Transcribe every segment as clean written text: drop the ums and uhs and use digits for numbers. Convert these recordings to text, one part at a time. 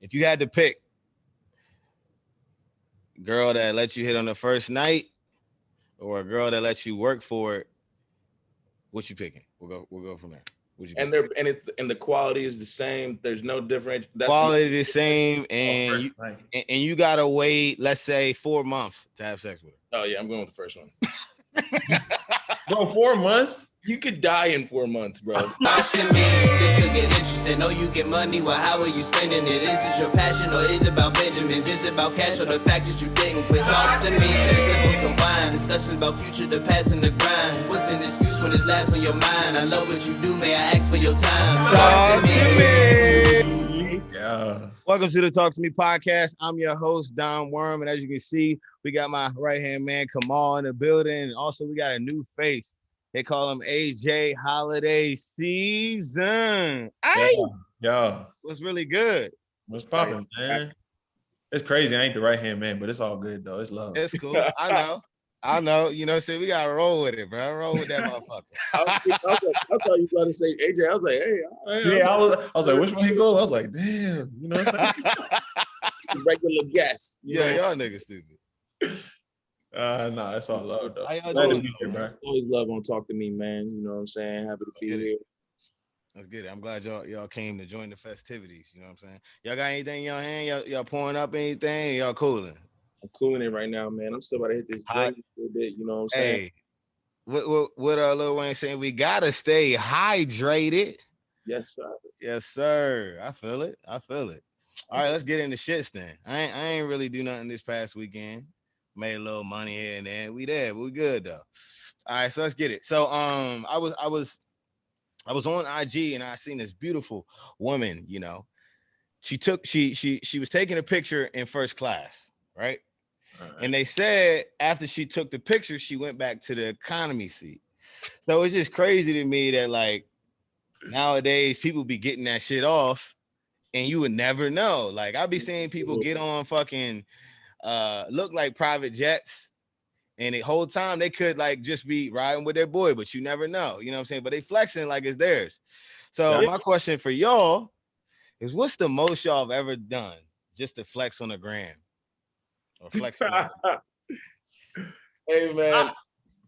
If you had to pick a girl that lets you hit on the first night or a girl that lets you work for it, what you picking? We'll go from there. What you And pick? and the quality is the same. There's no difference. Quality the same, and you gotta wait, let's say 4 months to have sex with her. Oh yeah, I'm going with the first one. Bro, 4 months? You could die in 4 months, bro. Watching me, this could get interesting. Know you get money, well, how are you spending it? Is this your passion or is it about Benjamins? Is it about cash or the fact that you didn't quit? Talk to me, let's sip on some wine. Discussion about future, the past, and the grind. What's an excuse when it's last on your mind? I love what you do, may I ask for your time? Talk to me. Yeah. Welcome to the Talk to Me podcast. I'm your host, Don Worm, and as you can see, we got my right-hand man, Kamal, in the building, and also we got a new face. They call him AJ Holiday Season. Yeah. What's really good? What's popping, man? It's crazy. I ain't the right-hand man, but it's all good, though. It's love. It's cool. I know. You know what I'm saying? We got to roll with it, bro. Roll with that motherfucker. I thought you were about to say AJ. I was like, hey. Yeah, I was like, which one he go? I was like, damn. You know what I'm saying? Regular guest. Yeah, y'all niggas stupid. Nah, it's all love, though. How y'all Glad to doing, be here, bro. Always love on Talk to Me, man. You know what I'm saying? Happy to be here. Let's get it. I'm glad y'all came to join the festivities. You know what I'm saying? Y'all got anything in your hand? Y'all pouring up anything? Y'all cooling? I'm cooling it right now, man. I'm still about to hit this drink a little bit. You know what I'm saying? Hey, what Lil Wayne saying? We gotta stay hydrated. Yes, sir. Yes, sir. I feel it. All right, let's get into shits then. I ain't really do nothing this past weekend. Made a little money here and there. We there. We good though. All right, so let's get it. So I was on IG and I seen this beautiful woman. You know, she was taking a picture in first class, right? And they said after she took the picture, she went back to the economy seat. So it's just crazy to me that like nowadays people be getting that shit off, and you would never know. Like I'll be seeing people get on fucking look like private jets, and the whole time they could like just be riding with their boy, but you never know. You know what I'm saying? But they flexing like it's theirs. So my question for y'all is, what's the most y'all have ever done just to flex on the gram? Or flex on Hey man,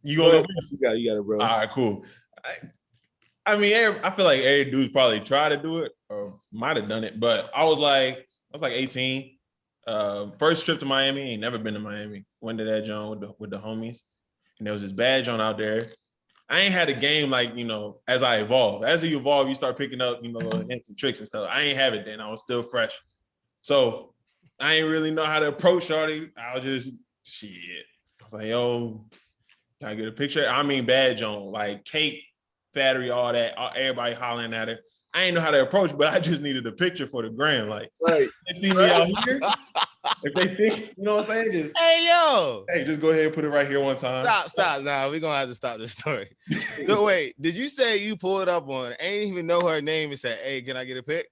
You gonna go first? You got it, bro. All right, cool. I mean, I feel like every dude's probably tried to do it or might have done it, but I was like 18. First trip to Miami, ain't never been to Miami. Went to that joint with the homies, and there was this bad joint out there. I ain't had a game like, you know, as I evolve. As you evolve, you start picking up, you know, little hints and tricks and stuff. I ain't have it then. I was still fresh. So I ain't really know how to approach shorty. I was just, shit. I was like, yo, can I get a picture? I mean, bad joint, like cake, battery, all that. Everybody hollering at her. I ain't know how to approach, but I just needed a picture for the gram. Like, Right. They see me out here. If they think, you know what I'm saying? Just, hey, just go ahead and put it right here one time. Stop. Nah, we're gonna have to stop this story. No, wait, did you say you pulled up on her, ain't even know her name, and said, hey, can I get a pic?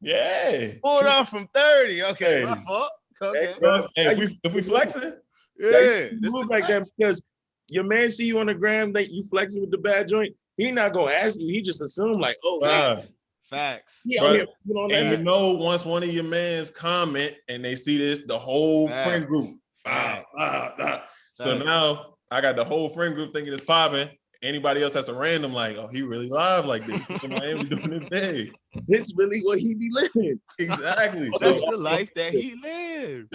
Yeah. Pulled up from 30. Okay, Hey. my fault. Okay. Hey, if we flexing, Yeah. Move like that because your man see you on the gram, that you flexing with the bad joint. He not gonna ask you. He just assume like, oh, Facts. he Bro, out here, you know, and you know, once one of your mans comment and they see this, the whole friend group. So now I got the whole friend group thinking it's popping. Anybody else that's a random, like, oh, he really live like this. In Miami doing it big. This really what he be living. Exactly. That's the life that he lived.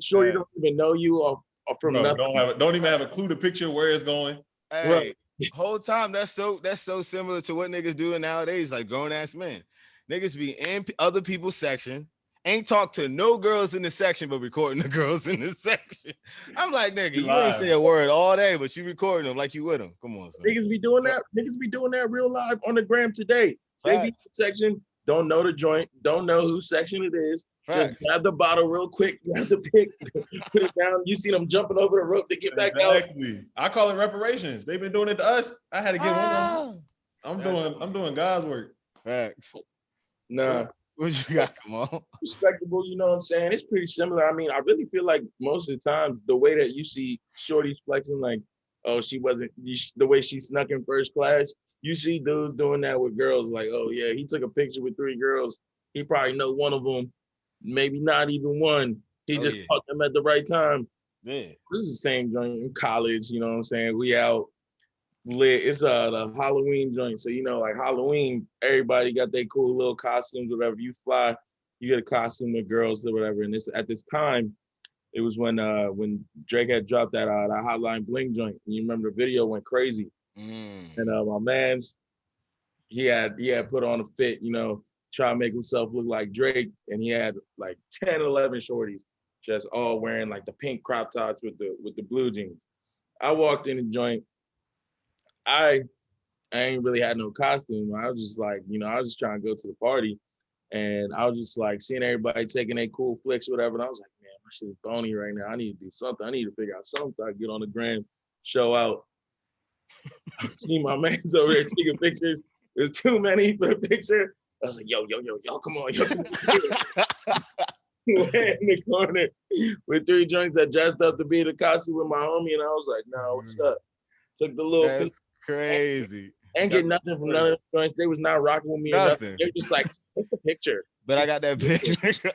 Shorty don't even know you or from nothing. Don't even have a clue the picture where it's going. Hey, Right. whole time that's so similar to what niggas doing nowadays, like grown ass men. Niggas be in other people's section, ain't talk to no girls in the section, but recording the girls in the section. I'm like, nigga, you ain't say a word all day, but you recording them like you with them. Come on, son. Niggas be doing that. Niggas be doing that real live on the gram today. They be in the section, don't know the joint, don't know whose section it is. Facts. Just grab the bottle real quick, grab the pick, put it down. You see them jumping over the rope to get back out. Exactly. I call it reparations. They've been doing it to us. I had to get one of them. I'm doing God's work. Facts. Nah. What you got? Come on. Respectable, you know what I'm saying? It's pretty similar. I mean, I really feel like most of the time, the way that you see shorties flexing, like, oh, she wasn't, the way she snuck in first class, you see dudes doing that with girls, like, oh, yeah, he took a picture with 3 girls. He probably know one of them. maybe not even one. He just caught them at the right time. Yeah. This is the same joint in college, you know what I'm saying? We out lit. It's the Halloween joint. So, you know, like Halloween, everybody got their cool little costumes, whatever. You fly, you get a costume with girls or whatever. And this at this time, it was when Drake had dropped that Hotline Bling joint. And you remember the video went crazy. And my man's, he had put on a fit, you know, try to make himself look like Drake. And he had like 10, 11 shorties, just all wearing like the pink crop tops with the blue jeans. I walked in the joint. I ain't really had no costume. I was just like, you know, I was just trying to go to the party. And I was just like seeing everybody taking their cool flicks, whatever. And I was like, man, my shit is bony right now. I need to do something. I need to figure out something so I can get on the gram, show out. I see my man's over there taking pictures. There's too many for the picture. I was like, yo, come on, yo. Went in the corner with 3 joints that dressed up to be the costume with my homie. And I was like, nah, what's up? Took the little That's crazy. And get nothing from none of the joints. They was not rocking with me. Nothing. They're just like, take the picture. But I got that picture.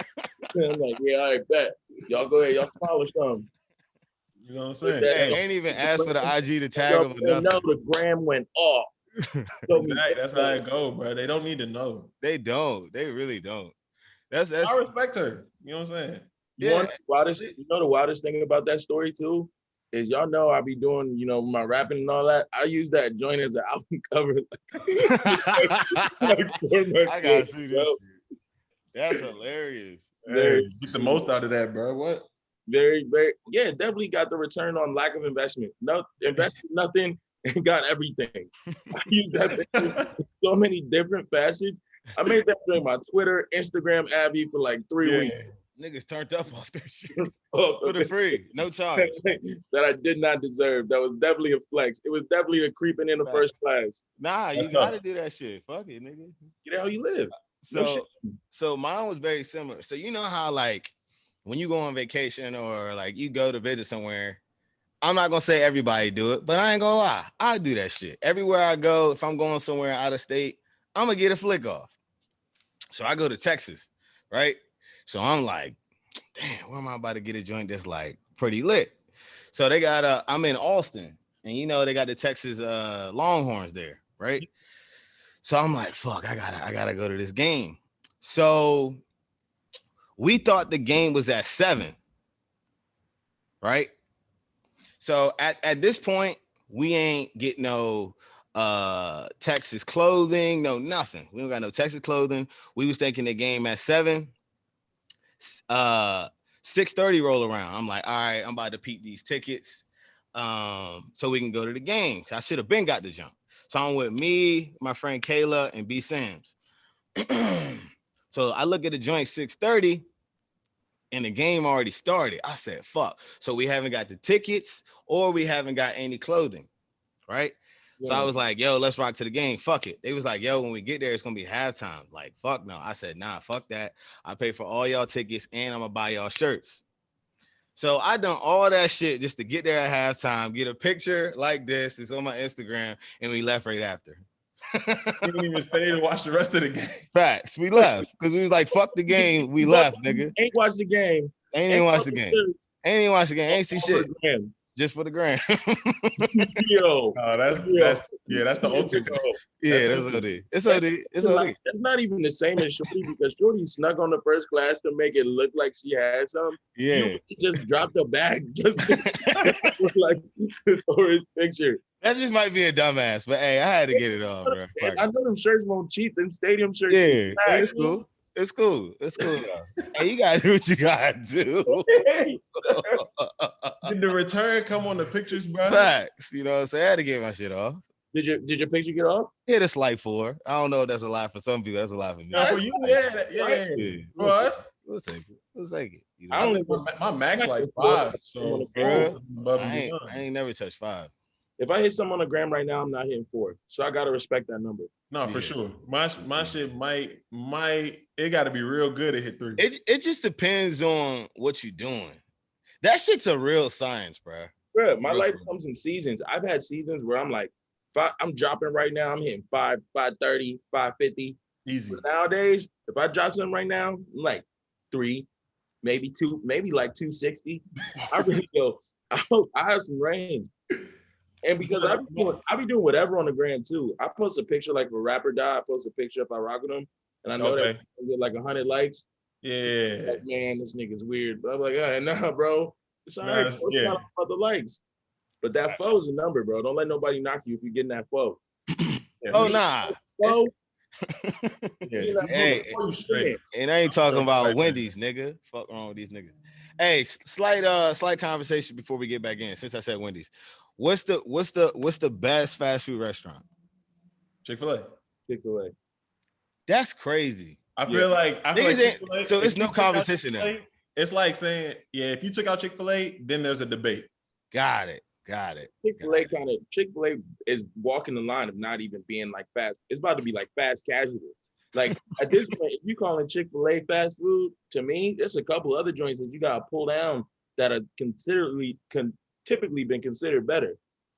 I'm like, yeah, all right, bet. Y'all go ahead, y'all follow some. You know what I'm saying? Hey, ain't even asked for the IG to tag them or nothing. No, the gram went off. That's how it go, bro. They don't need to know. They don't. They really don't. That's I respect her. You know what I'm saying? You know the wildest thing about that story too is y'all know I be doing, you know, my rapping and all that. I use that joint as an album cover. I gotta see this shit. That's hilarious. Hey, get the most out of that, bro. What? Very, very, yeah, definitely got the return on lack of investment. No, invested nothing and got everything. I use that in so many different facets. I made that during my Twitter, Instagram, Abby for like 3 weeks. Niggas turned up off that shit for the free, no charge. That I did not deserve. That was definitely a flex. It was definitely a creeping in the first class. Nah, you gotta do that shit. Fuck it, nigga. Get how you live. So mine was very similar. So you know how like when you go on vacation or like you go to visit somewhere, I'm not gonna say everybody do it, but I ain't gonna lie, I do that shit. Everywhere I go, if I'm going somewhere out of state, I'm gonna get a flick off. So I go to Texas, right? So I'm like, damn, where am I about to get a joint that's like pretty lit? So they got I'm in Austin, and you know they got the Texas Longhorns there, right? So I'm like, fuck, I gotta go to this game. So we thought the game was at 7, right? So at this point, we ain't get no Texas clothing, no nothing. We don't got no Texas clothing. We was thinking the game at 7. 6:30 roll around. I'm like, all right, I'm about to peep these tickets so we can go to the game. I should have been got the jump. So I'm with me, my friend Kayla, and B Sams. So I look at the joint 6:30 and the game already started. I said, fuck. So we haven't got the tickets or we haven't got any clothing, right? Yeah. So I was like, yo, let's rock to the game. Fuck it. They was like, yo, when we get there, it's going to be halftime. Like, fuck no. I said, nah, fuck that. I pay for all y'all tickets and I'm going to buy y'all shirts. So I done all that shit just to get there at halftime, get a picture like this. It's on my Instagram, and we left right after. We didn't even stay to watch the rest of the game. Facts. We left because we was like, fuck the game. We left, nigga. Ain't watched the game. Ain't even watch the game. Ain't even watch the game. Ain't see shit. Just for the gram. Yo. Oh, that's the ultimate. Yeah, that's OD. It's OD. It's OD. That's not even the same as Shorty because Shorty snuck on the first class to make it look like she had some. Yeah. You just dropped a bag just like for his picture. That just might be a dumbass, but hey, I had to get it off, bro. I know them shirts won't cheat. Them stadium shirts. Yeah, it's cool. It's cool. It's cool. Hey, you gotta do what you gotta do. Did the return come on the pictures, bro? Facts. You know what I'm saying? I had to get my shit off. Did your picture get off? Yeah, that's like 4. I don't know if that's a lie for some people. That's a lie for me. No, for you, yeah. Bro, we'll take it. We'll take it. You know? I don't even. My max like 5. So I ain't never touched 5. If I hit someone on the gram right now, I'm not hitting 4. So I gotta respect that number. No, for sure. My shit might it gotta be real good to hit 3. It just depends on what you're doing. That shit's a real science, bro. Bro, my life comes in seasons. I've had seasons where I'm like, I'm dropping right now. I'm hitting 530, 550. Easy. But nowadays, if I drop something right now, I'm like 3, maybe 2, maybe like 260. I really go, I have some range. And because I be doing whatever on the gram too. I post a picture like if a rapper die, I post a picture if I rock with him, and I know that I get like 100 likes. Yeah. Like, man, this nigga's weird. But I'm like, nah, bro. It's all right. It's not about the likes. But that foe is a number, bro. Don't let nobody knock you if you're getting that foe. Oh, nah. Foe. Hey, and I ain't talking about Wendy's, nigga. Fuck wrong with these niggas. Hey, slight conversation before we get back in. Since I said Wendy's, what's the best fast food restaurant? Chick-fil-A. Chick-fil-A. That's crazy. I feel like so it's no competition now. It's like saying, yeah, if you took out Chick-fil-A, then there's a debate. Got it. Chick-fil-A is walking the line of not even being like fast. It's about to be like fast casual. Like at this point, if you calling Chick-fil-A fast food, to me, there's a couple other joints that you gotta pull down that are typically been considered better.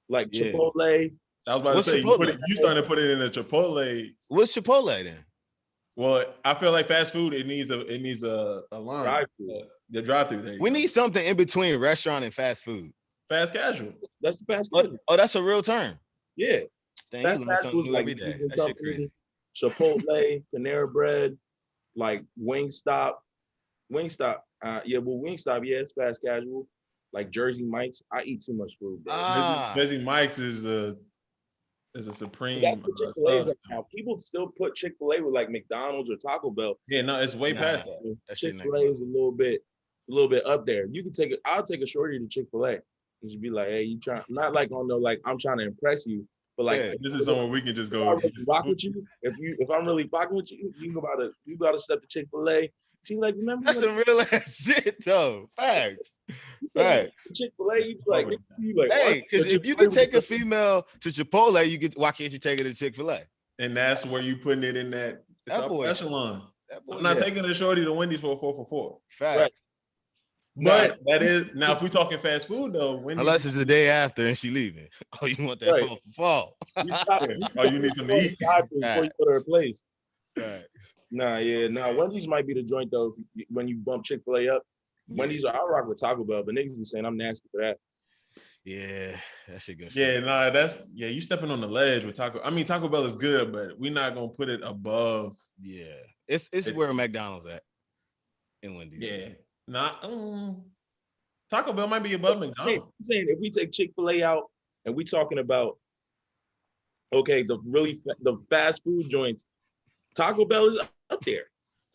Like Chipotle. I was about to say you starting to put it in a Chipotle. What's Chipotle then? Well, I feel like fast food, it needs a line. The drive-through thing. We need something in between restaurant and fast food. Fast casual. That's fast casual. Oh, that's a real term. Yeah. That's fast food like every day. That shit crazy. Chipotle, Panera Bread, like Wingstop. Wingstop, it's fast casual. Like Jersey Mike's. I eat too much food, bro. Jersey Mike's is a supreme. Now. People still put Chick-fil-A with like McDonald's or Taco Bell. Yeah, no, it's way past that. Chick-fil-A is a little bit up there. You can I'll take a shorty to Chick-fil-A. You should be like, hey, you trying, not like on the like I'm trying to impress you, but like this is somewhere we can just go. Rock with you. If I'm really fucking with you, you gotta step to Chick-fil-A. She like, remember that's some real ass shit though. Facts. Chick-fil-A, you like, hey, because if you can take a female to Chipotle, why can't you take her to Chick-fil-A? And that's where you putting it in that echelon. I'm not taking a shorty to Wendy's for a 4 for 4. Facts. Right. But that is now if we're talking fast food though, Wendy's, unless it's the day after and she leaving. Oh, you want that 4 for 4? You need some to eat before you go to her place. Right. Wendy's might be the joint though. When you bump Chick-fil-A up, Wendy's, I rock with Taco Bell, but niggas be saying I'm nasty for that. Yeah, that shit good. Yeah, you stepping on the ledge with Taco. I mean, Taco Bell is good, but we're not gonna put it above. Yeah, it's where McDonald's at in Wendy's. Yeah, Taco Bell might be above McDonald's. I'm saying if we take Chick-fil-A out and we talking about the fast food joints, Taco Bell is up there.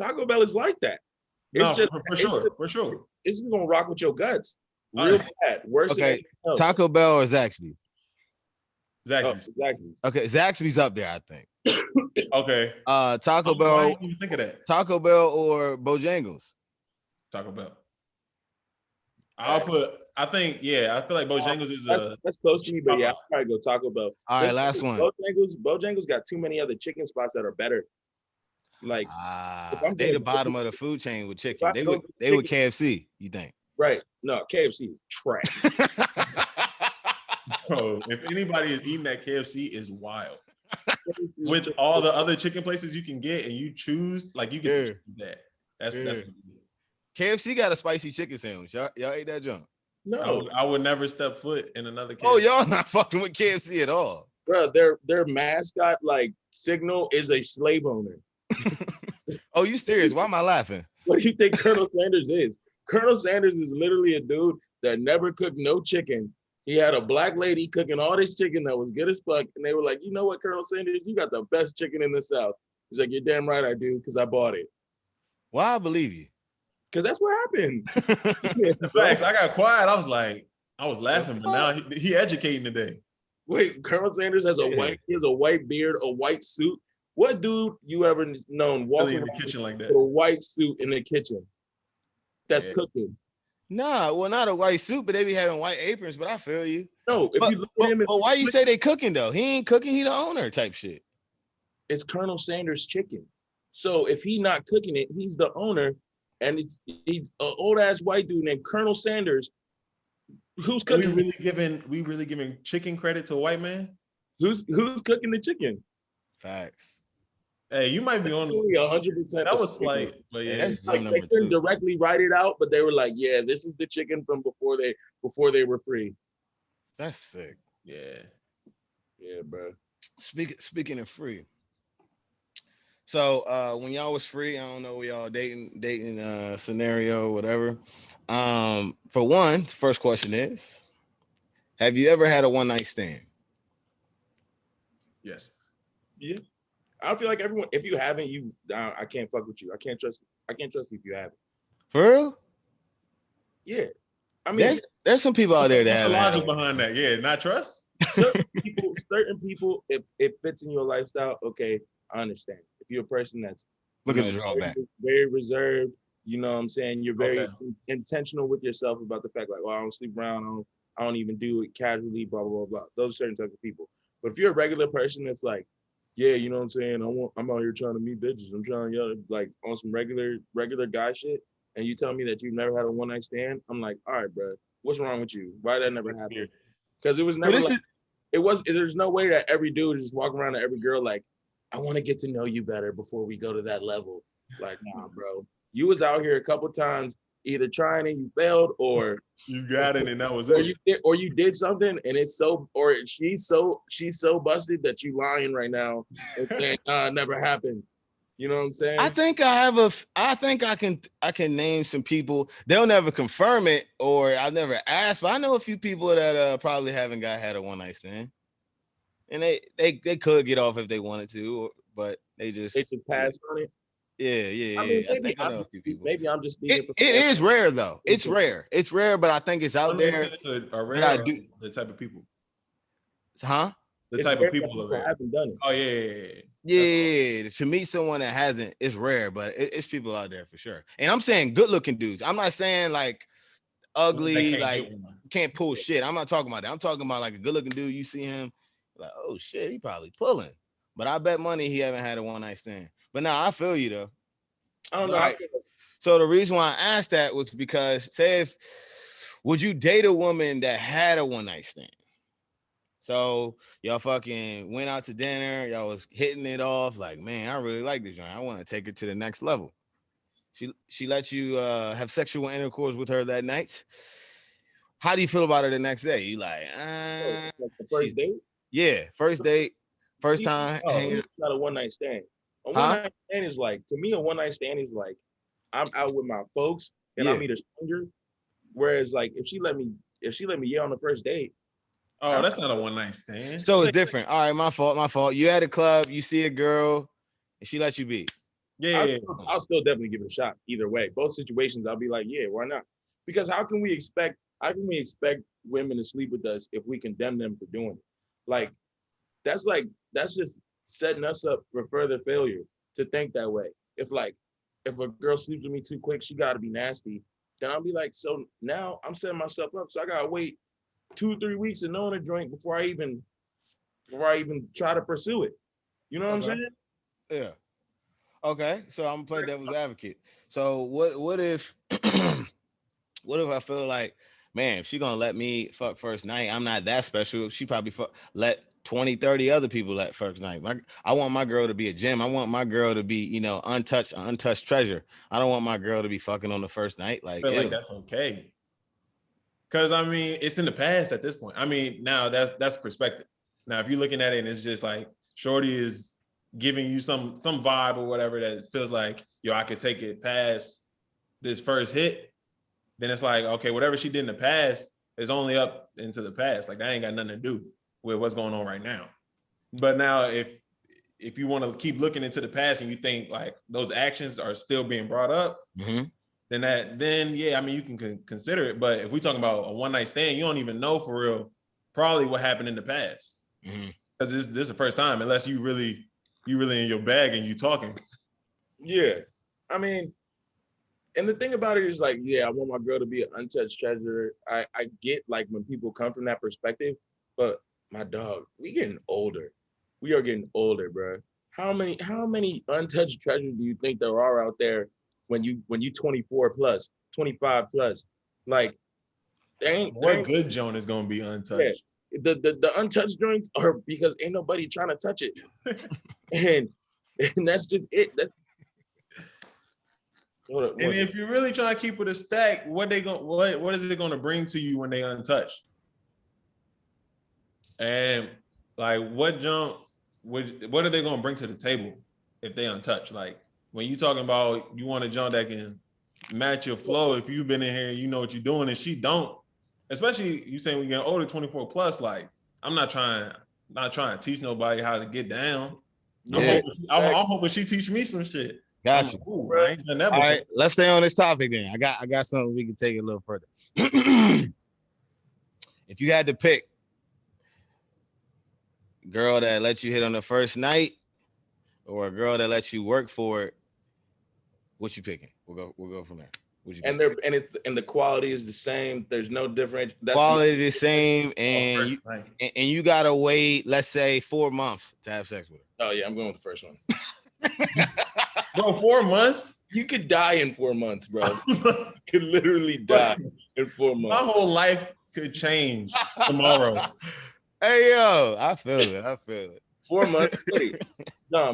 Taco Bell is like that. For sure. It's just gonna rock with your guts. Real bad. Worse. Okay, Taco Bell or Zaxby's? Zaxby's. Zaxby's. Okay, Zaxby's up there, I think. Okay. Taco Bell. Why didn't you think of that? Taco Bell or Bojangles? Taco Bell. I feel like Bojangles is that's close to me, but yeah, I'll probably go Taco Bell. All right, last one. Bojangles got too many other chicken spots that are better. Like they the bottom of the food chain with chicken. They would KFC, you think? Right. No, KFC is trash. Bro, if anybody is eating that KFC is wild. With all the other chicken places you can get and you choose, like you can choose that. That's KFC got a spicy chicken sandwich. Y'all ate that junk? No. I would never step foot in another KFC. Oh, y'all not fucking with KFC at all. Bro, their mascot, like signal, is a slave owner. Oh, you serious? Why am I laughing? What do you think Colonel Sanders is? Colonel Sanders is literally a dude that never cooked no chicken. He had a black lady cooking all this chicken that was good as fuck. And they were like, you know what, Colonel Sanders, you got the best chicken in the South. He's like, you're damn right I do, because I bought it. Why I believe you? Because that's what happened. Facts. I got quiet. I was laughing, but now he educating today. Wait, Colonel Sanders has he has a white beard, a white suit. What dude you ever known walking in the kitchen like that with a white suit in the kitchen? That's cooking. Nah, well, not a white suit, but they be having white aprons. But I feel you. No, if you look at him, but why you say they cooking though? He ain't cooking. He the owner type shit. It's Colonel Sanders chicken. So if he not cooking it, he's the owner, and he's an old ass white dude named Colonel Sanders. Who's cooking? We really giving chicken credit to a white man? Who's cooking the chicken? Facts. Hey, you might be on. 100%. That was slight, but Yeah, yeah. that's Like number they couldn't two. directly write it out, but they were like, "Yeah, this is the chicken from before they were free." That's sick. Yeah. Yeah, bro. Speaking of free. So when y'all was free, I don't know, we all dating scenario, whatever. For one, the first question is, have you ever had a one night stand? Yes. Yeah, I feel like everyone. If you haven't, I can't fuck with you. I can't trust. I can't trust you if you haven't. For real? Yeah, I mean, There's some people out there that What's the haven't had logic a behind that? Yeah, not trust. certain people, if it fits in your lifestyle, okay, I understand. If you're a person that's Look you at know, the drawback. very reserved, you know what I'm saying? You're very Okay. intentional with yourself about the fact, like, well, I don't sleep around, I don't even do it casually, blah, blah, blah, blah. Those are certain types of people. But if you're a regular person that's like, yeah, you know what I'm saying? I'm out here trying to meet bitches. I'm trying to like on some regular guy shit. And you tell me that you've never had a one night stand, I'm like, all right, bro, what's wrong with you? Why did that never happen? Because it was So never this like, is there's no way that every dude is just walking around to every girl like, I want to get to know you better before we go to that level. Like, nah, bro. You was out here a couple times, either trying and you failed, or You got it, and that was or it. you did something and it's so, or she's so busted that you lying right now and saying, nah, it never happened. You know what I'm saying? I think I can name some people. They'll never confirm it, or I'll never ask, but I know a few people that probably haven't had a one night stand. And they could get off if they wanted to, but they They just should pass on it. yeah. I mean, I think I know a few people. maybe I'm just speaking It is rare though. It's rare. It's rare, but I think it's out there. Are But I rare. do, The type of people. huh? The It's type rare of that people are people rare. haven't done it. Oh yeah. Yeah, to meet someone that hasn't, it's rare, but it's people out there for sure. And I'm saying good looking dudes. I'm not saying like ugly, like can't pull shit. I'm not talking about that. I'm talking about like a good looking dude. You see him, like, oh shit, he probably pulling. But I bet money he haven't had a one night stand. But now I feel you though. I don't know. All right. So the reason why I asked that was because would you date a woman that had a one night stand? So y'all fucking went out to dinner, y'all was hitting it off, like, man, I really like this joint. I want to take it to the next level. She let you have sexual intercourse with her that night. How do you feel about her the next day? You like, Like the first date? Yeah, first date, first time hanging it's not a one night stand. A Huh? one night stand is like, to me, a one night stand is like, I'm out with my folks and I Yeah. meet a stranger. Whereas, like, if she let me yeah on the first date, Oh, that's not a one night stand. So it's different. All right, my fault. You at a club, you see a girl, and she lets you be. Yeah. I'll still definitely give it a shot. Either way, both situations, I'll be like, yeah, why not? Because how can we expect women to sleep with us if we condemn them for doing it? Like, that's just setting us up for further failure to think that way. If a girl sleeps with me too quick, she got to be nasty. Then I'll be like, so now I'm setting myself up. So I gotta wait 2-3 weeks of knowing a joint before I even try to pursue it. You know what I'm saying? Yeah. Okay. So I'm gonna play devil's advocate. So what if what if I feel like, man, if she gonna let me fuck first night, I'm not that special. She probably let 20, 30 other people that first night. I want my girl to be a gem. I want my girl to be, untouched treasure. I don't want my girl to be fucking on the first night. I feel like that's okay. Cause I mean, it's in the past at this point. I mean, now that's perspective. Now, if you're looking at it and it's just like Shorty is giving you some vibe or whatever that feels like, yo, I could take it past this first hit, then it's like, okay, whatever she did in the past is only up into the past. Like that ain't got nothing to do with what's going on right now. But now if you want to keep looking into the past and you think like those actions are still being brought up, then yeah, I mean, you can consider it. But if we're talking about a one night stand, you don't even know for real probably what happened in the past. Because this is the first time, unless you really in your bag and you talking. Yeah. I mean, and the thing about it is like, yeah, I want my girl to be an untouched treasure. I get like when people come from that perspective, but my dog, we getting older. We are getting older, bro. How many untouched treasures do you think there are out there when you 24 plus, 25 plus? Like, What good Joan is gonna be untouched? Yeah, the untouched joints are because ain't nobody trying to touch it. And And that's just it. That's and if you're really trying to keep it a stack, what is it going to bring to you when they untouched? And like, what are they going to bring to the table if they untouched? Like, when you talking about you want a jump that can match your flow, if you've been in here, you know what you're doing, and she don't. Especially you saying we getting older, 24 plus. Like, I'm not trying to teach nobody how to get down. Yeah. I'm hoping she teach me some shit. Gotcha. Ooh, I ain't done that All before. right, let's stay on this topic then. I got something we can take it a little further. If you had to pick a girl that lets you hit on the first night or a girl that lets you work for it, what you picking? We'll go from there. And the quality is the same. There's no difference. Quality the same, and you gotta wait, let's say 4 months to have sex with her. Oh yeah, I'm going with the first one. Bro, 4 months? You could die in 4 months, bro. You could literally die in 4 months. My whole life could change tomorrow. Hey yo, I feel it. 4 months. Wait,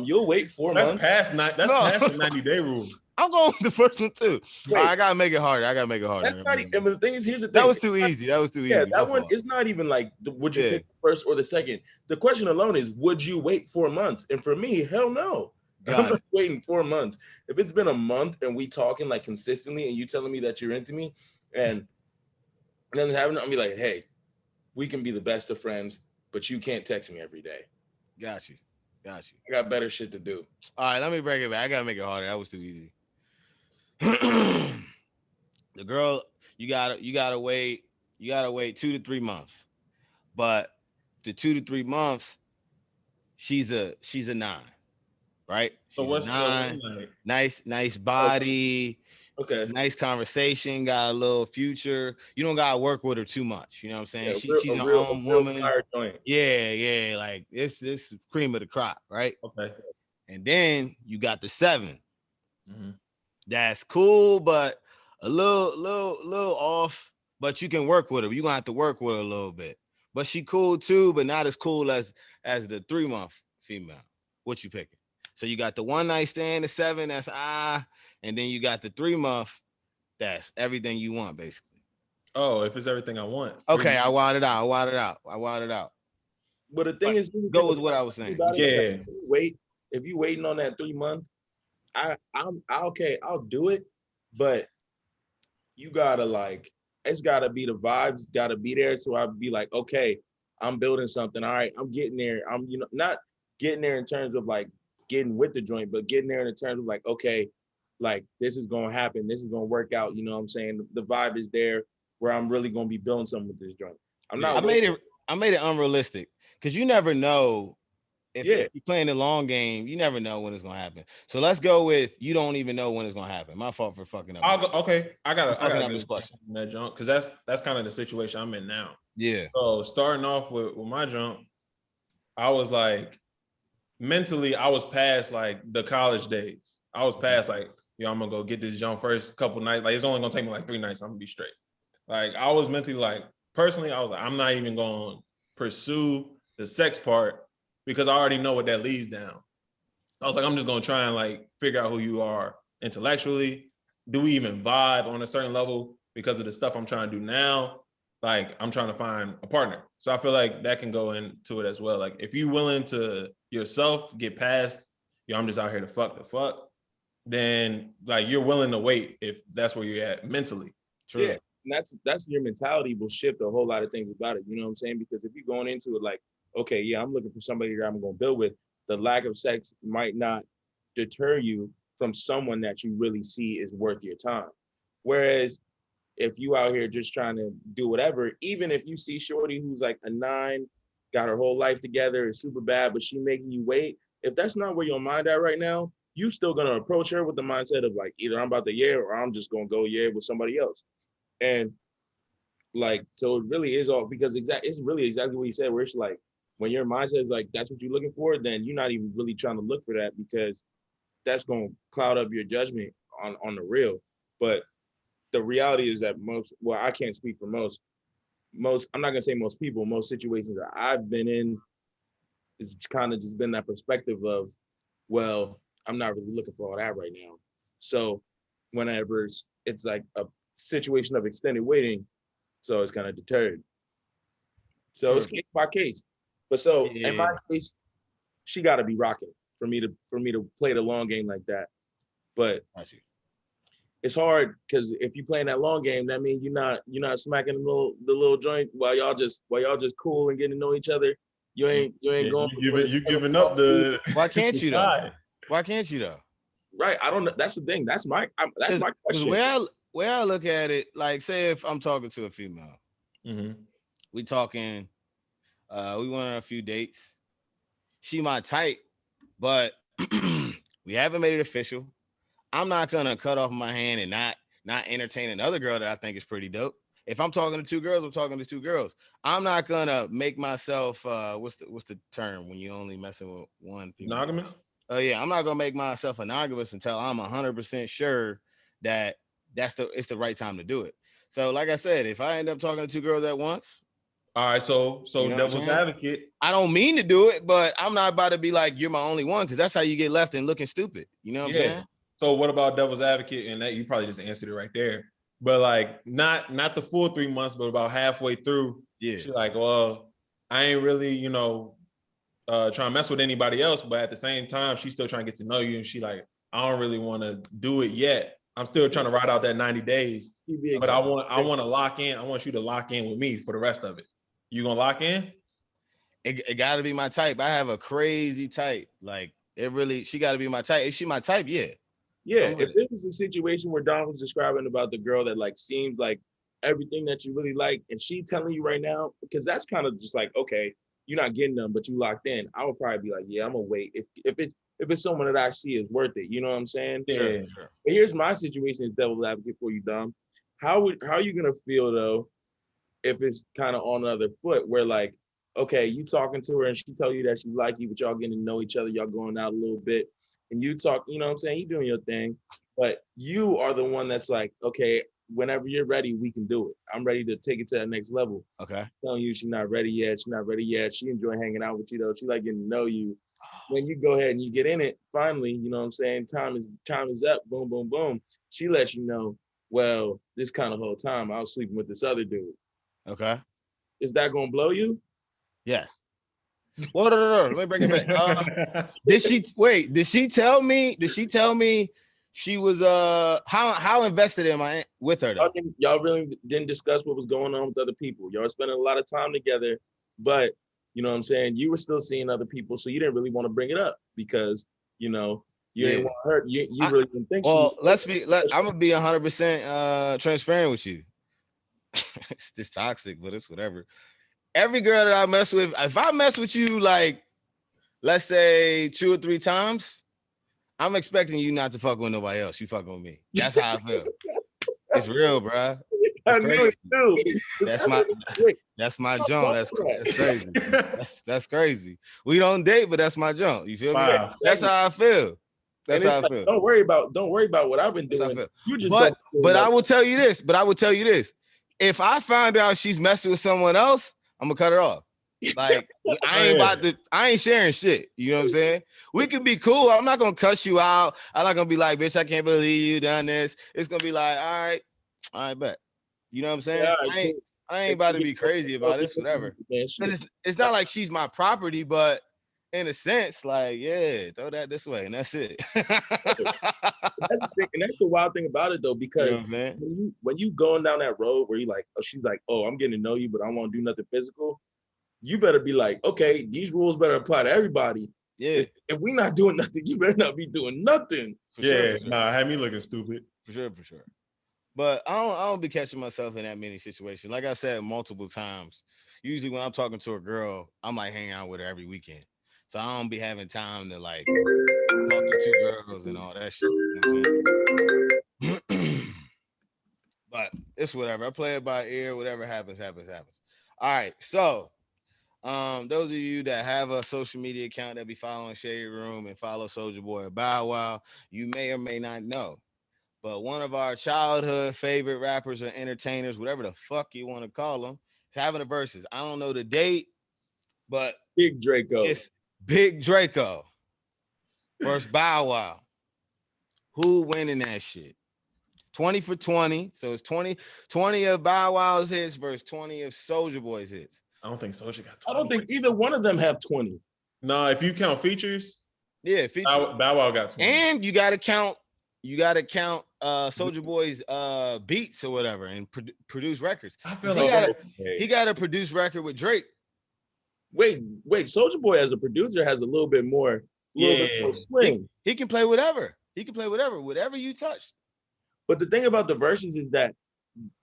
you'll wait 4 months. Past the 90-day rule. I'm going with the first one too. I gotta make it harder. That's not. And the thing is, here's the thing. That was too easy. Yeah, that one is not even like would you pick the first or the second. The question alone is, would you wait 4 months? And for me, hell no. I'm not waiting 4 months. If it's been a month and we talking like consistently, and you telling me that you're into me, and then having, I'll be like, hey, we can be the best of friends, but you can't text me every day. Got you. I got better shit to do. All right, let me break it back. I gotta make it harder. That was too easy. The girl, you gotta wait 2 to 3 months, but the 2 to 3 months, she's a 9, right? So what's 9, nice body, okay, nice conversation, got a little future. You don't gotta work with her too much. You know what I'm saying? Yeah, she's her own woman. Yeah, like this cream of the crop, right? Okay. And then you got the 7. Mm-hmm. That's cool, but a little off. But you can work with her. You're gonna have to work with her a little bit. But she cool too, but not as cool as the 3-month female. What you picking? So you got the 1 night stand, the 7, that's and then you got the 3-month, that's everything you want, basically. Oh, if it's everything I want. Okay, I wired it out. But the thing is, go with what I was saying. Yeah. If you waiting on that 3 month, I'm okay, I'll do it, but you gotta it's gotta be the vibes, gotta be there. So I'd be like, okay, I'm building something. All right, I'm getting there. I'm not getting there in terms of like getting with the joint, but getting there in terms of like, okay, like this is gonna happen, this is gonna work out. You know what I'm saying? The vibe is there where I'm really gonna be building something with this joint. I made it unrealistic because you never know. If you're playing the long game, you never know when it's gonna happen. So let's go with you don't even know when it's gonna happen. My fault for fucking up. I got this question. That jump, because that's kind of the situation I'm in now. Yeah. So starting off with my jump, I was like, mentally, I was past like the college days. I was past like, I'm gonna go get this jump first couple nights. Like it's only gonna take me like 3 nights. I'm gonna be straight. Like I was mentally like, personally, I was like, I'm not even gonna pursue the sex part, because I already know what that leads down. I was like, I'm just gonna try and like figure out who you are intellectually. Do we even vibe on a certain level? Because of the stuff I'm trying to do now, like I'm trying to find a partner. So I feel like that can go into it as well. Like if you're willing to yourself get past, I'm just out here to fuck, then like you're willing to wait if that's where you're at mentally. True. Yeah, and that's your mentality will shift a whole lot of things about it. You know what I'm saying? Because if you're going into it like, okay, yeah, I'm looking for somebody that I'm going to build with, the lack of sex might not deter you from someone that you really see is worth your time. Whereas if you out here just trying to do whatever, even if you see shorty who's like a 9, got her whole life together, is super bad, but she making you wait, if that's not where your mind at right now, you still going to approach her with the mindset of like, either I'm about to or I'm just going to go with somebody else. And like, so it really is all, because it's really exactly what you said, where it's like, when your mindset is like, that's what you're looking for, then you're not even really trying to look for that, because that's going to cloud up your judgment on the real. But the reality is that I can't speak for most, I'm not going to say most people, most situations that I've been in, it's kind of just been that perspective of Well, I'm not really looking for all that right now. So whenever it's like a situation of extended waiting, so it's kind of deterred. So it's True. case by case. But so in my Yeah. case, she got to be rocking for me to play the long game like that. But Got you. it's hard because if you playing that long game, that means you're not smacking the little joint while y'all just cool and getting to know each other. You ain't going You giving up the Why can't you though? side. Why can't you though? right. I don't know. That's the thing. That's my Because question. where I look at it, like say if I'm talking to a female, Mhm. we talking, we went on a few dates. She my type, but we haven't made it official. I'm not gonna cut off my hand and not entertain another girl that I think is pretty dope. If I'm talking to two girls, I'm talking to two girls. I'm not gonna make myself what's the term when you only messing with one female? Monogamous? Oh yeah, I'm not gonna make myself monogamous until I'm 100% sure that it's the right time to do it. So like I said, if I end up talking to two girls at once, All right, so You know what I'm devil's saying? advocate. I don't mean to do it, but I'm not about to be like you're my only one because that's how you get left and looking stupid. You know what I'm Yeah. saying? So what about devil's advocate? And that you probably just answered it right there. But like not the full 3 months, but about halfway through, Yeah. she's like, well, I ain't really, trying to mess with anybody else, but at the same time, she's still trying to get to know you. And she like, I don't really want to do it yet. I'm still trying to ride out that 90 days, You be but I excited. want to lock in. I want you to lock in with me for the rest of it. You gonna lock in? It got to be my type. I have a crazy type. Like she got to be my type. If she my type, yeah. Yeah, I'm with if this is a situation where Don was describing about the girl that like seems like everything that you really like, and she telling you right now, because that's kind of just like, okay, you're not getting them, but you locked in. I would probably be like, yeah, I'm gonna wait. If it's someone that I see is worth it, you know what I'm saying? Yeah. Sure. But here's my situation as devil's advocate for you, Dom. How are you gonna feel though if it's kind of on the other foot where like, okay, you talking to her and she tell you that she like you, but y'all getting to know each other, y'all going out a little bit, and you talk, you know what I'm saying? You doing your thing, but you are the one that's like, okay, whenever you're ready, we can do it. I'm ready to take it to the next level. Okay. Telling you she's not ready yet. She's not ready yet. She enjoy hanging out with you though. She like getting to know you. When you go ahead and you get in it, finally, you know what I'm saying? Time is up. Boom, boom, boom. She lets you know, well, this kind of whole time I was sleeping with this other dude. Okay. Is that gonna blow you? Yes. Well, no. Let me bring it back. Did she tell me? She was how invested am I with her though? Y'all really didn't discuss what was going on with other people. Y'all spending a lot of time together, but you know what I'm saying? You were still seeing other people, so you didn't really want to bring it up because you didn't want to hurt. You really didn't think Well, I'm gonna be 100% transparent with you. It's just toxic, but it's whatever. Every girl that I mess with, if I mess with you like let's say 2 or 3 times, I'm expecting you not to fuck with nobody else. You fucking with me. That's how I feel. It's real, bro. I knew it too. That's my junk. That's crazy. That's crazy. We don't date, but that's my junk. You feel me? Wow. That's how I feel. That's how I feel. Don't worry about what I've been doing. You just but I will tell you this. If I find out she's messing with someone else, I'm gonna cut her off. Like I ain't sharing shit. You know what I'm saying? We can be cool. I'm not gonna cuss you out. I'm not gonna be like, bitch, I can't believe you done this. It's gonna be like, all right, bet. You know what I'm saying? Yeah, I ain't about to be crazy about it, whatever. It's not like she's my property, but in a sense, like, yeah, throw that this way, and that's it. That's the thing, and that's the wild thing about it though, because You know what I'm when you going down that road where you like, she's like, oh, I'm getting to know you, but I don't want to do nothing physical. You better be like, okay, these rules better apply to everybody. Yeah. If we not doing nothing, you better not be doing nothing. For sure. Had me looking stupid. For sure. But I don't be catching myself in that many situations. Like I said multiple times, usually when I'm talking to a girl, I'm like hanging out with her every weekend. So I don't be having time to like talk to 2 girls and all that shit. You know what I'm saying? But it's whatever. I play it by ear. Whatever happens. All right. So those of you that have a social media account that be following Shade Room and follow Soulja Boy or Bow Wow, you may or may not know. But one of our childhood favorite rappers or entertainers, whatever the fuck you want to call them, is having a versus. I don't know the date, but Big Draco. it's Big Draco. versus Bow Wow. Who winning that shit? 20 for 20. So it's 20 of Bow Wow's hits versus 20 of Soulja Boy's hits. I don't think Soulja got 20. I don't think either one of them have 20. No, if you count features, Yeah, feature. Bow Wow got 20. And you gotta count Soulja Boy's beats or whatever and produce records. I feel He got a produced record with Drake. Wait, Soulja Boy as a producer has a little bit more swing. He can play whatever. Whatever you touch. But the thing about the verses is that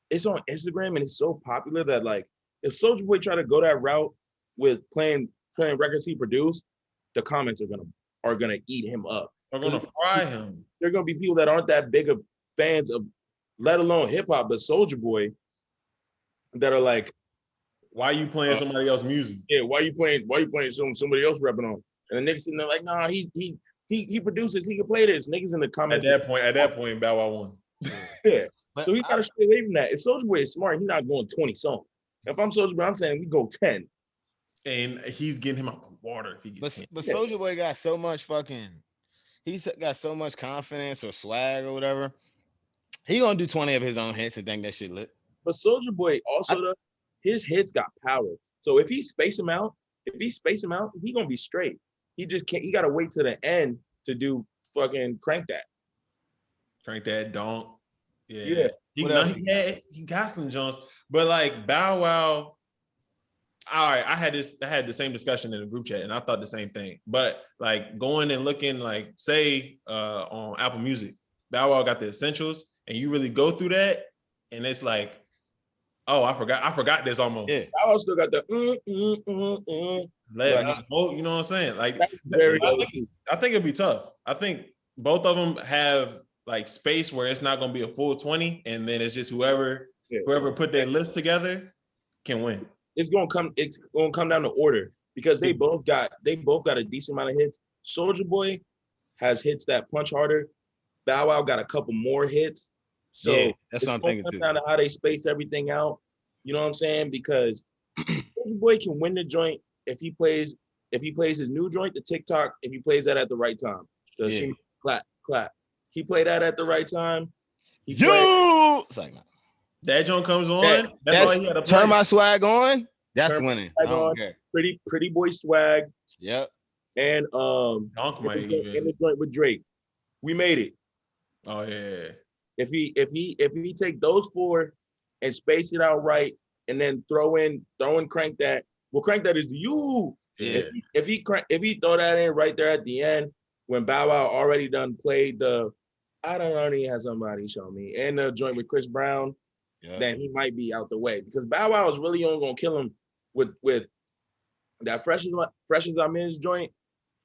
it's on Instagram and it's so popular that like if Soulja Boy try to go that route with playing records he produced, the comments are gonna eat him up. They're gonna fry him. There are gonna be people that aren't that big of fans of, let alone hip hop, but Soulja Boy, that are like, why are you playing somebody else's music? Yeah, why you playing somebody else rapping on? And the niggas sitting there like, nah, he produces, he can play this. Niggas in the comments. At that point, Bow Wow won. Yeah. So he gotta stay away from that. If Soulja Boy is smart, he's not going 20 songs. If I'm Soulja Boy, I'm saying we go 10. And he's getting him out the water if he gets 10. But Soulja Boy got so much he's got so much confidence or swag or whatever. He gonna do 20 of his own hits and think that shit lit. But Soulja Boy also his hits got power. So if he space him out, he gonna be straight. He just can't. He gotta wait to the end to do fucking crank that. Don't. Yeah. He got some Jones, but like Bow Wow. All right, I had the same discussion in the group chat, and I thought the same thing. But like going and looking, like say on Apple Music, Bow Wow got the essentials, and you really go through that, and it's like, oh, I forgot this almost. Yeah, Bow Wow still got the you know what I'm saying? Like, I think it'd be tough. I think both of them have like space where it's not gonna be a full 20, and then it's just whoever put their list together can win. It's gonna come down to order because they both got a decent amount of hits. Soulja Boy has hits that punch harder. Bow Wow got a couple more hits. So yeah, that's it's what I'm gonna thinking come down to how they space everything out. You know what I'm saying? Because Soulja Boy can win the joint if he plays his new joint, the TikTok, if he plays that at the right time. So clap. He played that at the right time. It's like, that joint comes on. That's all he had to play. Turn my swag on. That's winning. I don't care. Pretty boy swag. Yep. And in the joint with Drake. We made it. Oh yeah. If he take those four and space it out right, and then throw in crank that. Well, crank that is the you. Yeah. If he throw that in right there at the end when Bow Wow already done played the I don't already have somebody show me and the joint with Chris Brown. Yeah. Then he might be out the way because Bow Wow is really only gonna kill him with that fresh as I'm in's joint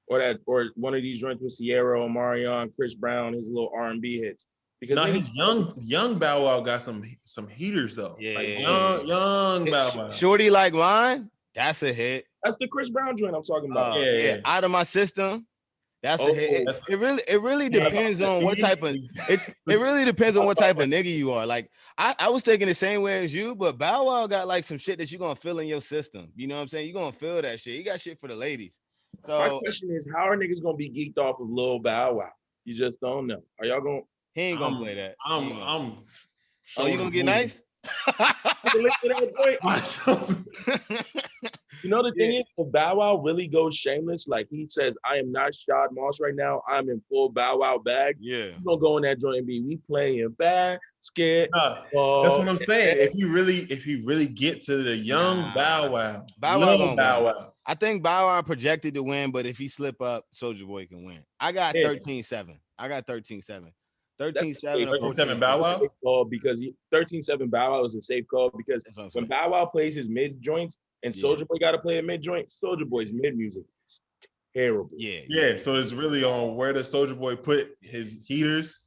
or one of these joints with Sierra, Omarion, Chris Brown, his little R&B hits. Because he's young Bow Wow got some heaters though. Yeah, like young Bow Wow. Shorty Like Mine, that's a hit. That's the Chris Brown joint I'm talking about. Yeah. Out of My System. That's a hit. It really depends on what type of it really depends on what type of nigga you are. Like I was thinking the same way as you, but Bow Wow got like some shit that you're gonna feel in your system. You know what I'm saying? You're gonna feel that shit. He got shit for the ladies. So my question is, how are niggas gonna be geeked off of Lil Bow Wow? You just don't know. Are y'all gonna? He ain't gonna play that. Oh, you gonna get nice? You know the thing is, if Bow Wow really goes shameless, like he says, I am not Shad Moss right now. I'm in full Bow Wow bag. Yeah, he's gonna go in that joint and be we playing bad, scared. That's what I'm saying. If you really get to the young Bow Wow, Bow Wow. I think Bow Wow projected to win, but if he slip up, Soulja Boy can win. I got 13-7. 13-7. 13-7 Bow Wow? Because 13-7 Bow Wow is a safe call because when Bow Wow plays his mid joints and Soulja Boy got to play a mid joint, Soulja Boy's mid music is terrible. Yeah. So it's really on where does Soulja Boy put his heaters,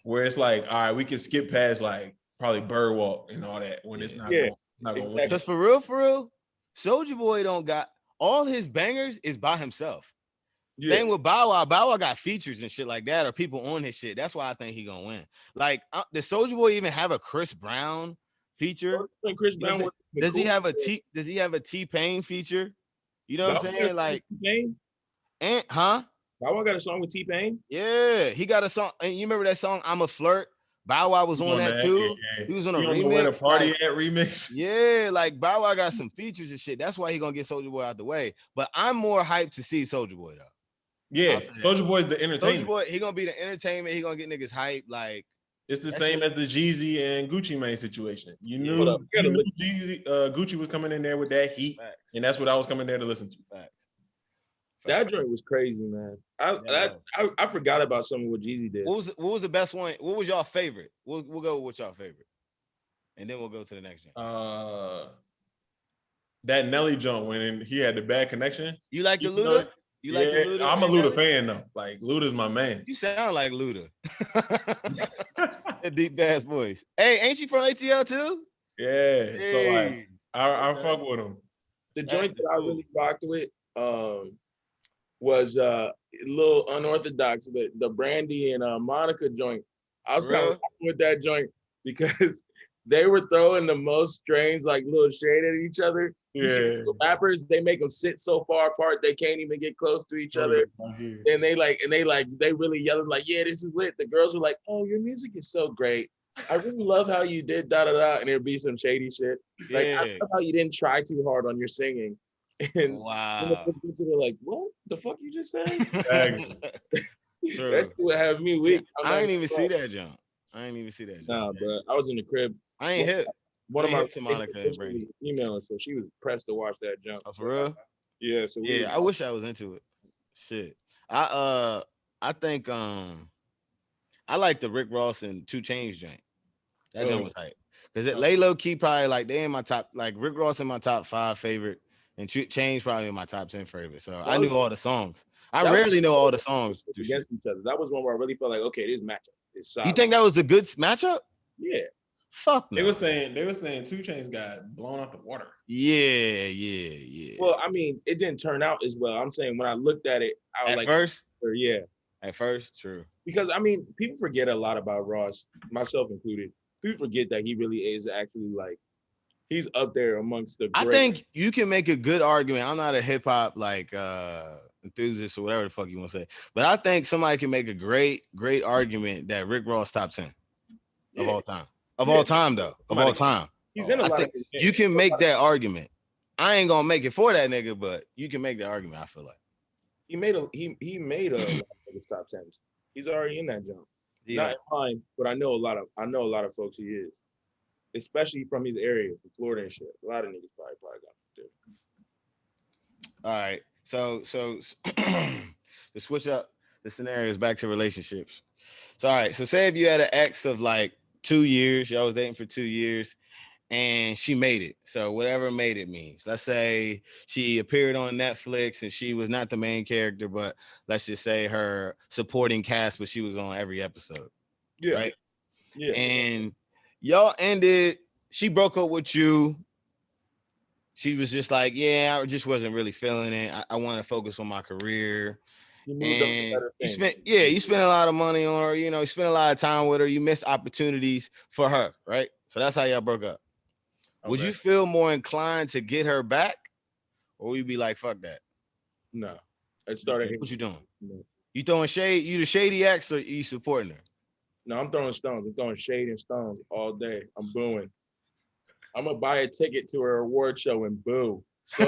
where it's like, all right, we can skip past like probably Bird Walk and all that when it's not going to win. Because for real, Soulja Boy don't got all his bangers is by himself. Yeah. Thing with Bow Wow got features and shit like that, or people on his shit. That's why I think he gonna win. Like, does Soulja Boy even have a Chris Brown feature? Chris Brown does he have a T-Pain feature? You know what I'm saying? Like, T-Pain? And huh? Bow Wow got a song with T-Pain? Yeah, he got a song. And you remember that song, I'm a Flirt? Bow Wow was on that too. Yeah. He was on a You don't know where the remix. party Like, at remix. yeah, like Bow Wow got some features and shit. That's why he gonna get Soulja Boy out the way. But I'm more hyped to see Soulja Boy though. Yeah, Soulja Boy's the Soulja entertainment. Boy, he gonna be the entertainment. He gonna get niggas hype. Like It's the same as the Jeezy and Gucci Mane situation. You knew, Hold up, you knew Jeezy, Gucci was coming in there with that heat, and that's what I was coming there to listen to. That joint was crazy, man. I forgot about some of what Jeezy did. What was the best one? What was y'all favorite? We'll go with y'all favorite, and then we'll go to the next one. That Nelly joint when he had the bad connection. You like the Luda? You like the Luda? I'm a Luda fan though. Like Luda's my man. You sound like Luda. That deep bass voice. Hey, ain't she from ATL too? Yeah. Hey. So like I fuck with him. The joint that I really rocked with was a little unorthodox, but the Brandy and Monica joint. I was kind of rocking with that joint because they were throwing the most strange, like little shade at each other. Yeah. You see the rappers, they make them sit so far apart they can't even get close to each other. And they really yelling like, "Yeah, this is lit." The girls were like, "Oh, your music is so great. I really love how you did da da da," and there'd be some shady shit. Like, I love how you didn't try too hard on your singing. And wow, they're like, "What the fuck you just said?" True. That's what have me weak. I ain't even see that jump. Nah, bro. I was in the crib. I ain't hip. One of my to Monica and Brandy emailing, so she was pressed to watch that jump. Oh, for real? Yeah. So I wish I was into it. Shit. I think I like the Rick Ross and 2 Chainz joint. That joint was hype. Because it lay low key, probably like they in my top, like Rick Ross in my top 5 favorite, and Chainz probably in my top 10 favorite. So I knew all the songs. I rarely know all the songs against each other. That was one where I really felt like, okay, this matchup is solid. You think that was a good matchup? Yeah. Fuck no. They were saying 2 Chainz got blown out the water. Yeah. Well, I mean, it didn't turn out as well. I'm saying when I looked at it, I was at like, first, yeah. At first, true. Because I mean, people forget a lot about Ross, myself included. People forget that he really is actually like he's up there amongst the great. I think you can make a good argument. I'm not a hip hop like enthusiast or whatever the fuck you want to say, but I think somebody can make a great argument that Rick Ross top 10 of all time. Of all time, though. Of all time. He's in a lot of you can make that argument. I ain't gonna make it for that nigga, but you can make that argument, I feel like. He made a lot of his top 10s. He's already in that jump. Yeah. Not in mine, but I know a lot of folks he is. Especially from his area, from Florida and shit. A lot of niggas probably got him too. All right. So to switch up the scenarios back to relationships. So all right, so say if you had an ex of like 2 years, y'all was dating for 2 years, and she made it. So whatever made it means. Let's say she appeared on Netflix and she was not the main character, but let's just say her supporting cast, but she was on every episode. Yeah. Right? Yeah. And y'all ended, she broke up with you. She was just like, yeah, I just wasn't really feeling it. I want to focus on my career. And you spent a lot of money on her, you spent a lot of time with her, you missed opportunities for her, right? So that's how y'all broke up. Okay. Would you feel more inclined to get her back, or would you be like, fuck that? No. It started. What you doing? No. You throwing shade? You the shady ex, or you supporting her? No, I'm throwing stones. I'm throwing shade and stones all day. I'm booing. I'm gonna buy a ticket to her award show and boo. So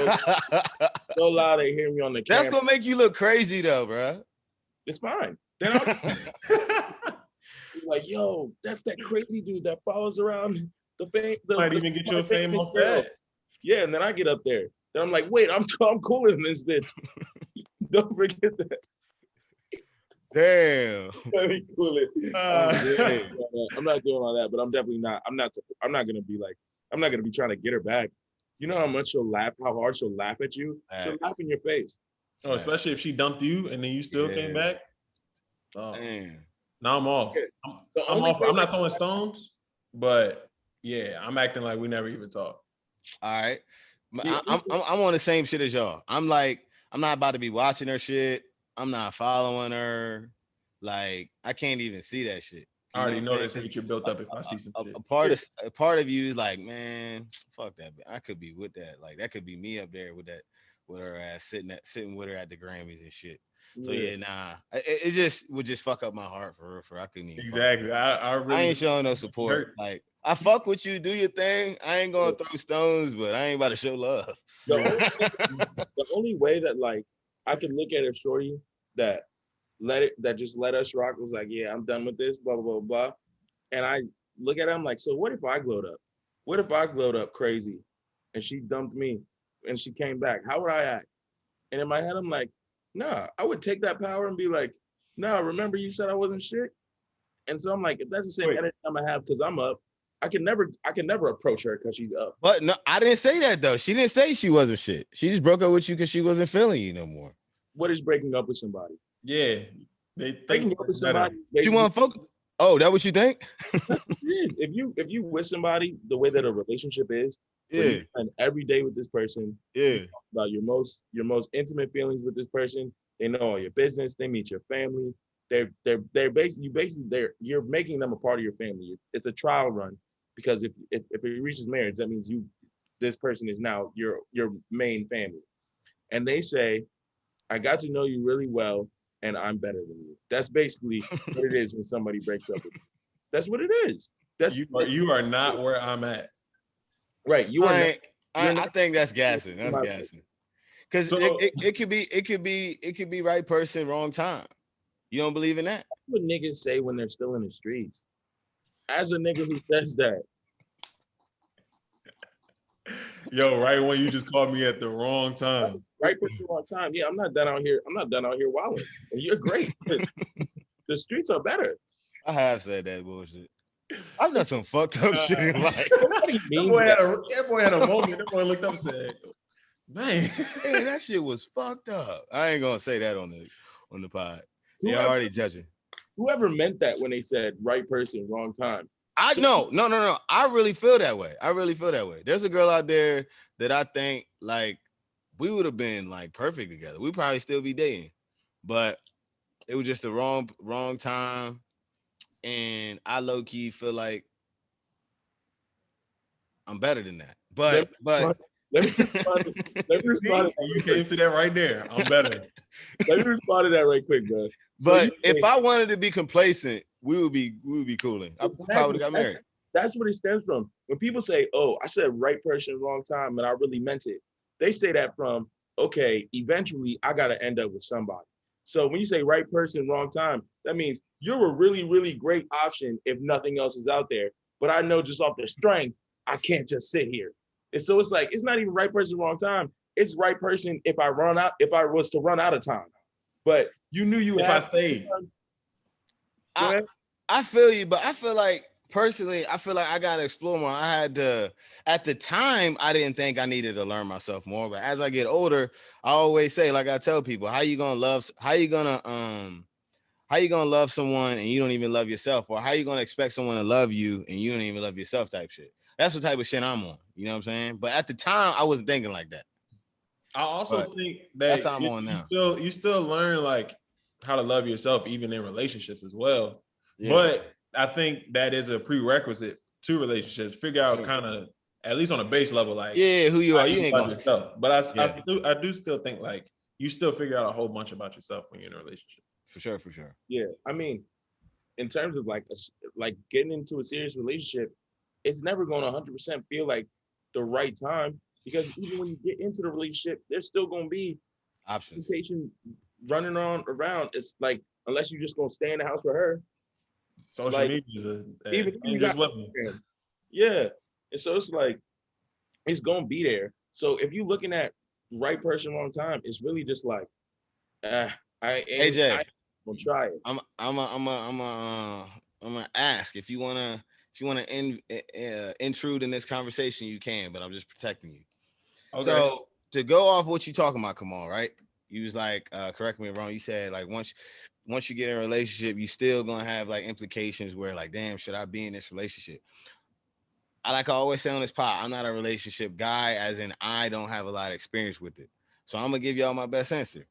loud they hear me on the camera. That's gonna make you look crazy though, bro. It's fine. Then I'm like, yo, that's that crazy dude that follows around the fame. Might even get your fame off that. Yeah, and then I get up there. Then I'm like, wait, I'm cooler than this bitch. Don't forget that. Damn. Let me cool it. I'm not doing all that, but I'm definitely not. I'm not gonna be like. I'm not gonna be trying to get her back. You know how much she'll laugh, how hard she'll laugh at you. She'll laugh in your face. Oh, especially if she dumped you and then you still came back. Oh, now I'm off. I'm off. I'm not throwing stones, but yeah, I'm acting like we never even talked. All right, I'm on the same shit as y'all. I'm like, I'm not about to be watching her shit. I'm not following her. Like, I can't even see that shit. I already know this hatred built up if I see some shit. A part of you is like, man, fuck that. I could be with that. Like, that could be me up there with with her ass, sitting with her at the Grammys and shit. So Yeah. yeah, nah, it just would just fuck up my heart for real. For I couldn't even. Exactly. I I really ain't showing no support. hurt. Like I fuck with you, do your thing. I ain't gonna throw stones, but I ain't about to show love. The only way that like I could look at a shorty that just let us rock was like, yeah, I'm done with this, blah blah blah blah. And I look at him like, so what if I glowed up? What if I glowed up crazy and she dumped me and she came back? How would I act? And in my head, I'm like, nah, I would take that power and be like, nah, remember you said I wasn't shit? And so I'm like, if that's the same energy I'm gonna have because I'm up, I can never approach her because she's up. But no, I didn't say that though. She didn't say she wasn't shit. She just broke up with you because she wasn't feeling you no more. What is breaking up with somebody? Yeah. They Breaking think up with better. somebody. You want to focus? Oh, that what you think? If you with somebody the way that a relationship is, where Yeah, you spend every day with this person, yeah. about your most intimate feelings with this person. They know all your business. They meet your family. They're basically you're making them a part of your family. It's a trial run because if it reaches marriage, that means this person is now your main family. And they say, I got to know you really well, and I'm better than you. That's basically what it is when somebody breaks up with you. That's what it is. That's You are not where I'm at. right. You are. I think that's gassing. That's gassing. Because So- it could be right person, wrong time. You don't believe in that? That's what niggas say when they're still in the streets. As a nigga who says that, Yo, right when you just called me at the wrong time. right person, wrong time. Yeah, I'm not done out here. I'm not done out here wilding. And you're great. The streets are better. I have said that bullshit. I've done some fucked up shit in life. Nobody That means boy, that. that boy had a moment. That boy looked up and said, man. Hey, that shit was fucked up. I ain't gonna say that on the pod. They're Whoever- already judging. Whoever meant that when they said right person, wrong time. I know, no. I really feel that way. There's a girl out there that I think like we would have been like perfect together. We probably still be dating, but it was just the wrong time. And I low key feel like I'm better than that. But let me respond to You came to that right there. I'm better. let me respond to that right quick, bro. So but you if think- I wanted to be complacent, we would be cooling. I probably got married. That's what it stems from. When people say, "Oh, I said right person, wrong time," and I really meant it, they say that from, okay, eventually I got to end up with somebody. So when you say right person, wrong time, that means you're a really, really great option if nothing else is out there. But I know just off the strength, I can't just sit here. And so it's like, it's not even right person, wrong time. It's right person if I was to run out of time. But you knew you If had I stayed. Go ahead. I feel you, but I feel like personally, I gotta explore more. I had to at the time, I didn't think I needed to learn myself more. But as I get older, I always say, like I tell people, how you gonna love someone and you don't even love yourself, or how you gonna expect someone to love you and you don't even love yourself type shit. That's the type of shit I'm on. You know what I'm saying? But at the time, I wasn't thinking like that. I also But think that's that how I'm on now. you still learn like how to love yourself even in relationships as well. Yeah. But I think that is a prerequisite to relationships. Figure out kind of at least on a base level, like Yeah, who you are. You ain't love gonna. yourself. But Yeah. I do still think like you still figure out a whole bunch about yourself when you're in a relationship. For sure. Yeah, I mean, in terms of like getting into a serious relationship, it's never going to 100% feel like the right time, because even when you get into the relationship, there's still going to be Options. temptation running around. It's like, unless you're just going to stay in the house with her, Social Like, media is even if you got yeah. And so it's like, it's going to be there. So if you're looking at right person, wrong time, it's really just like, AJ, I'm gonna try it. I'm gonna ask if you wanna intrude in this conversation, you can, but I'm just protecting you. Okay. So to go off what you talking about, Kamal, right? You was like, correct me if I'm wrong. You said like once you get in a relationship, you still gonna have like implications where like, damn, should I be in this relationship? I always say on this pod, I'm not a relationship guy, as in I don't have a lot of experience with it. So I'm gonna give y'all my best answer.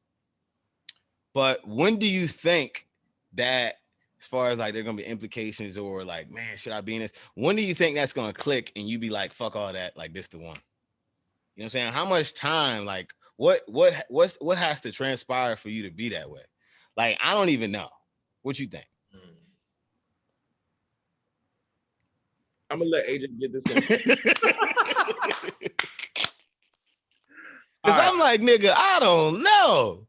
But when do you think that, as far as like there gonna be implications or like, man, should I be in this? When do you think that's gonna click and you be like, fuck all that, like this the one? You know what I'm saying? How much time, like, what has to transpire for you to be that way? Like, I don't even know. What you think? I'm gonna let AJ get this in. Cause I'm like, nigga, I don't know.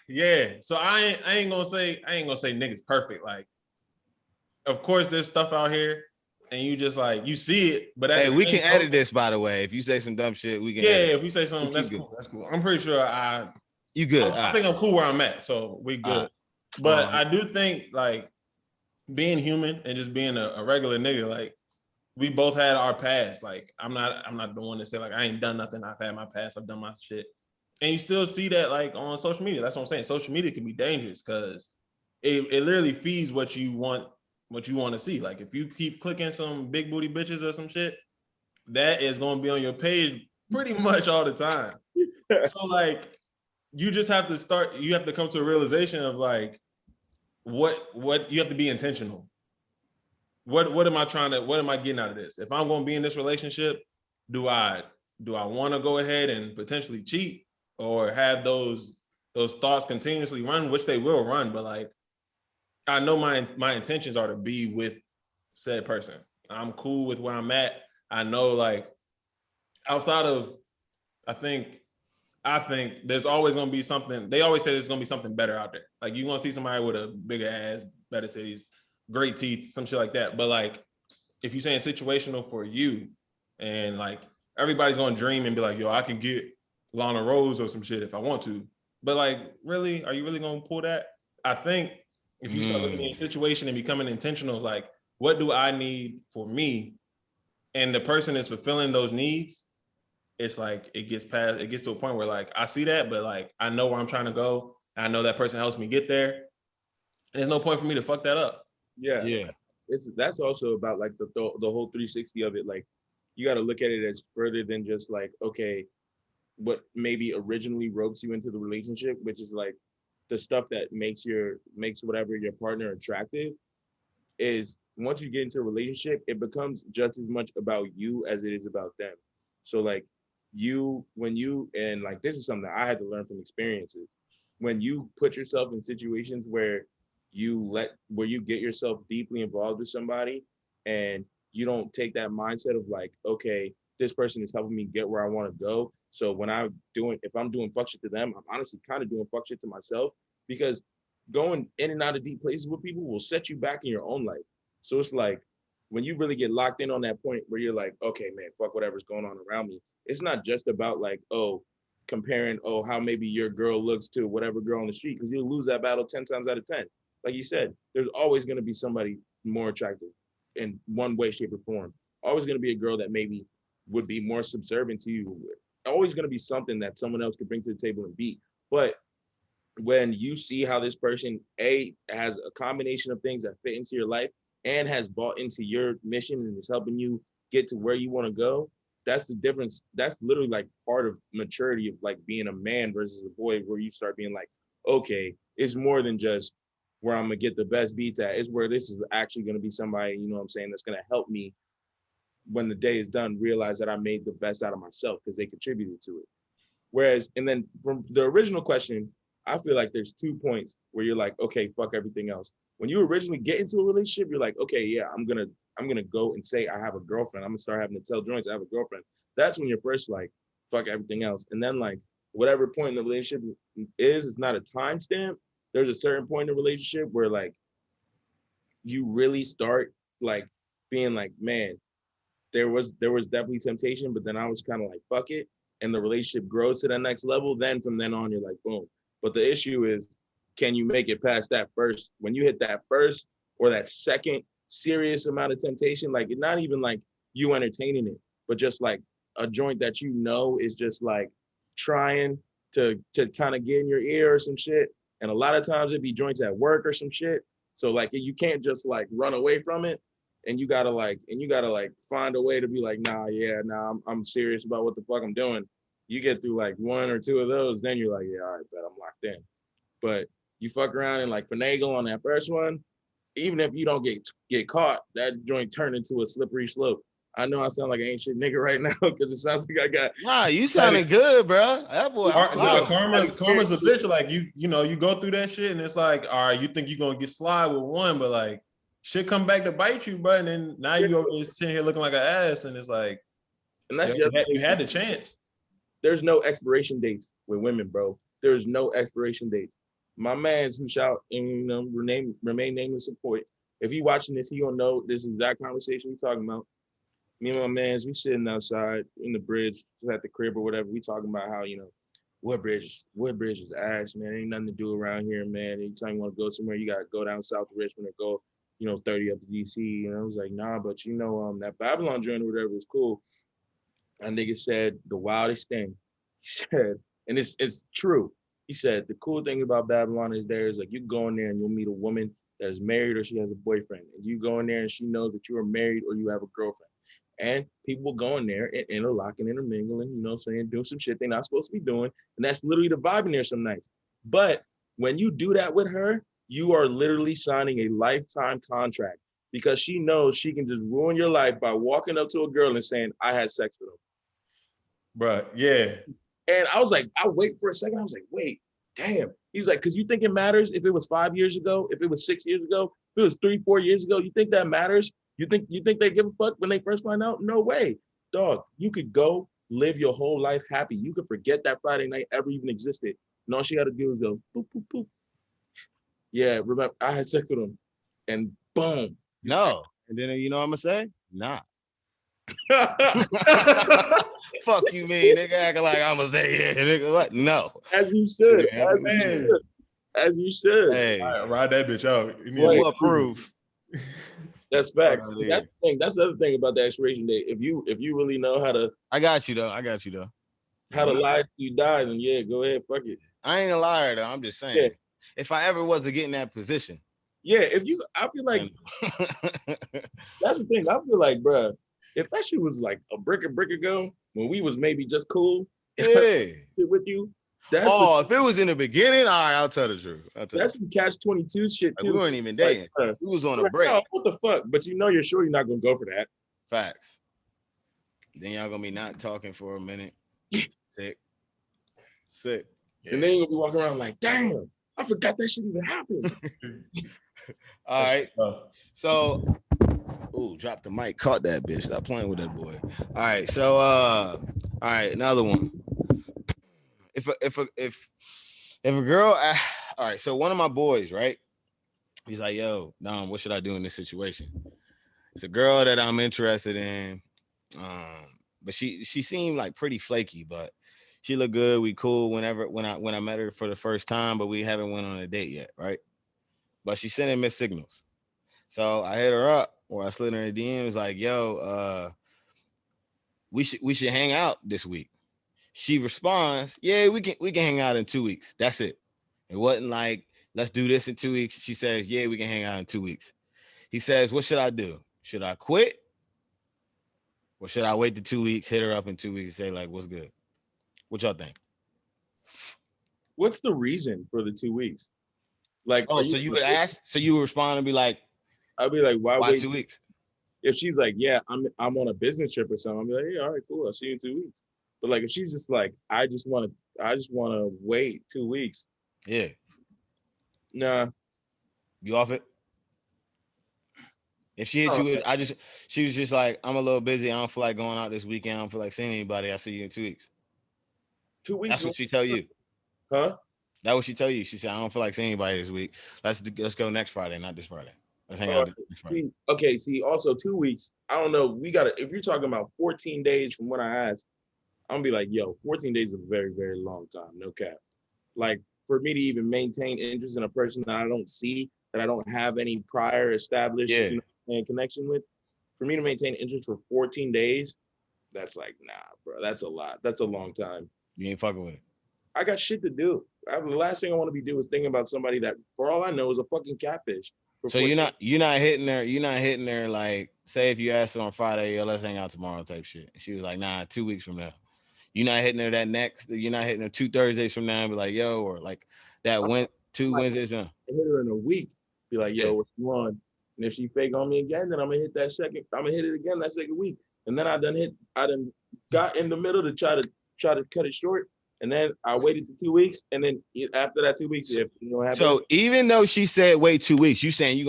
Yeah. So I ain't gonna say niggas perfect. Like, of course, there's stuff out here, and you just like you see it. But hey, we can edit this, by the way. If you say some dumb shit, we can. Yeah, edit. if we say something, that's cool. That's cool. I'm pretty sure you good. I think I'm cool where I'm at, so we good. But I do think like being human and just being a regular nigga, like we both had our past. Like I'm not the one to say like I ain't done nothing. I've had my past. I've done my shit. And you still see that like on social media. That's what I'm saying. Social media can be dangerous because it literally feeds what you want to see. Like if you keep clicking some big booty bitches or some shit, that is gonna be on your page pretty much all the time. So like you just have to come to a realization of like what you have to be intentional. What am I getting out of this? If I'm gonna be in this relationship, do I want to go ahead and potentially cheat or have those thoughts continuously run, which they will run, but like I know my intentions are to be with said person. I'm cool with where I'm at. I know like outside of I think there's always gonna be something. They always say there's gonna be something better out there. Like you're gonna see somebody with a bigger ass, better titties, great teeth, some shit like that. But like if you're saying situational for you, and like everybody's gonna dream and be like, yo, I can get Lana Rose or some shit if I want to. But like, really, are you really gonna pull that? I think if you start looking at a situation and becoming intentional, like, what do I need for me? And the person is fulfilling those needs, it's like it gets to a point where like I see that, but like I know where I'm trying to go. I know that person helps me get there. And there's no point for me to fuck that up. Yeah. That's also about like the whole 360 of it. Like you got to look at it as further than just like, okay, what maybe originally ropes you into the relationship, which is like the stuff that makes whatever your partner attractive, is once you get into a relationship, it becomes just as much about you as it is about them. So like and like this is something that I had to learn from experiences. When you put yourself in situations where you get yourself deeply involved with somebody and you don't take that mindset of like, okay, this person is helping me get where I want to go. So if I'm doing fuck shit to them, I'm honestly kind of doing fuck shit to myself, because going in and out of deep places with people will set you back in your own life. So it's like when you really get locked in on that point where you're like, okay, man, fuck whatever's going on around me. It's not just about like, comparing, how maybe your girl looks to whatever girl on the street, because you'll lose that battle 10 times out of 10. Like you said, there's always going to be somebody more attractive in one way, shape, or form. Always going to be a girl that maybe would be more subservient to you. Always going to be something that someone else could bring to the table and beat. But when you see how this person, has a combination of things that fit into your life and has bought into your mission and is helping you get to where you want to go, that's the difference. That's literally like part of maturity of like being a man versus a boy, where you start being like, okay, it's more than just where I'm gonna get the best beats at. It's where this is actually gonna be somebody, you know what I'm saying, that's gonna help me when the day is done realize that I made the best out of myself because they contributed to it. Whereas, and then from the original question, I feel like there's 2 points where you're like, okay, fuck everything else. When you originally get into a relationship, you're like, okay, yeah, I'm gonna go and say I have a girlfriend. I'm gonna start having to tell joints I have a girlfriend. That's when you're first like, fuck everything else. And then like whatever point in the relationship is not a timestamp. There's a certain point in the relationship where like you really start like being like, man, there was definitely temptation, but then I was kind of like, fuck it. And the relationship grows to the next level. Then from then on, you're like, boom. But the issue is, can you make it past that first? When you hit that first or that second serious amount of temptation, like not even like you entertaining it, but just like a joint that you know is just like trying to kind of get in your ear or some shit. And a lot of times it'd be joints at work or some shit. So like you can't just like run away from it. And you gotta find a way to be like, I'm serious about what the fuck I'm doing. You get through like 1 or 2 of those, then you're like, yeah, all right, bet I'm locked in. But you fuck around and like finagle on that first one, even if you don't get caught, that joint turned into a slippery slope. I know I sound like an ain't shit nigga right now because it sounds like I got. Nah, you sounding good, bro. That boy, Karma's a bitch. Like you know, you go through that shit, and it's like, all right, you think you're gonna get slide with one, but like shit come back to bite you, bro. And then now you over there sitting here looking like an ass, and it's like, and that's you had the chance. There's no expiration dates with women, bro. There's no expiration dates. My man's who shout and remain nameless support. If he watching this, he gonna know this exact conversation we talking about. Me and my man's, we sitting outside in the bridge at the crib or whatever. We talking about how, Woodbridge is ass, man. Ain't nothing to do around here, man. Anytime you want to go somewhere, you gotta go down south to Richmond or go, 30 up to DC. And I was like, nah, but that Babylon joint or whatever is cool. And nigga said the wildest thing. He said, and it's true. He said the cool thing about Babylon is like you go in there and you'll meet a woman that is married or she has a boyfriend. And you go in there and she knows that you are married or you have a girlfriend. And people go in there and interlocking, intermingling, doing some shit they're not supposed to be doing. And that's literally the vibe in there some nights. But when you do that with her, you are literally signing a lifetime contract because she knows she can just ruin your life by walking up to a girl and saying, I had sex with him. Bruh, yeah. And I was like, I wait for a second. I was like, wait, damn. He's like, because you think it matters if it was 5 years ago, if it was 6 years ago, if it was 3-4 years ago, you think that matters? You think they give a fuck when they first find out? No way. Dog, you could go live your whole life happy. You could forget that Friday night ever even existed. And all she got to do is go, boop, boop, boop. Yeah, remember, I had sex with him. And boom. No. And then you know what I'm going to say? Nah. Fuck you, mean nigga, acting like I'm gonna say yeah, nigga. What? No. As you should. As you should. Hey, right, ride that bitch out. You approve. That's facts. That's the thing. That's the other thing about the expiration date. If you really know how to, I got you though. How to lie till you die, then yeah, go ahead, fuck it. I ain't a liar though. I'm just saying. If I ever was to get in that position. Yeah, I feel like that's the thing. I feel like, bro, if that shit was like a brick ago, when we was maybe just cool, yeah, with you. If it was in the beginning, all right, I'll tell the truth. That's some catch-22 shit too. Like, we weren't even dating. We was on a break. No, what the fuck? But you're sure you're not gonna go for that. Facts. Then y'all gonna be not talking for a minute. Sick. Yeah. And then you're gonna be walking around like, damn, I forgot that shit even happened. All right. So, drop the mic. Caught that bitch. Stop playing with that boy. All right. So, all right, another one. If a girl, all right. So one of my boys, right? He's like, yo, Dom, what should I do in this situation? It's a girl that I'm interested in. But she seemed like pretty flaky, but she looked good. We cool when I met her for the first time, but we haven't went on a date yet, right? But she's sending mixed signals. So I hit her up or I slid her in the DMs like, yo, we should hang out this week. She responds, yeah, we can hang out in 2 weeks. That's it. It wasn't like, let's do this in 2 weeks. She says, yeah, we can hang out in 2 weeks. He says, what should I do? Should I quit? Or should I wait the 2 weeks, hit her up in 2 weeks and say, like, what's good? What y'all think? What's the reason for the 2 weeks? Like, so you would ask, so you would respond and be like, I'd be like, why wait 2 weeks? If she's like, yeah, I'm on a business trip or something, I'll be like, yeah, all right, cool, I'll see you in 2 weeks. But like, if she's just like, I just want to wait 2 weeks. Yeah. Nah. You off it? If she hits you with, she was just like, I'm a little busy. I don't feel like going out this weekend. I don't feel like seeing anybody. I'll see you in 2 weeks. 2 weeks. That's what she tell you. Huh? That's what she tell you. She said, I don't feel like seeing anybody this week. Let's go next Friday, not this Friday. Let's hang out next Friday. See, also 2 weeks. I don't know. If you're talking about 14 days from when I asked, I'm gonna be like, yo, 14 days is a very, very long time. No cap. Like, for me to even maintain interest in a person that I don't see, that I don't have any prior established connection with, for me to maintain interest for 14 days, that's like, nah, bro, that's a lot. That's a long time. You ain't fucking with it. I got shit to do. The last thing I want to be doing is thinking about somebody that, for all I know, is a fucking catfish. So you're not hitting her like, say if you asked her on Friday, yo, let's hang out tomorrow type shit. She was like, nah, 2 weeks from now. You're not hitting her you're not hitting her 2 Thursdays from now and be like, yo, or like that went 2 Wednesdays. I hit her in a week. Be like, yo, what you want? And if she fake on me again, then I'm gonna hit it again that second week. and then I done got in the middle to try to cut it short, and then I waited the 2 weeks, and then after that 2 weeks, if you don't have So even though she said wait 2 weeks, you saying you're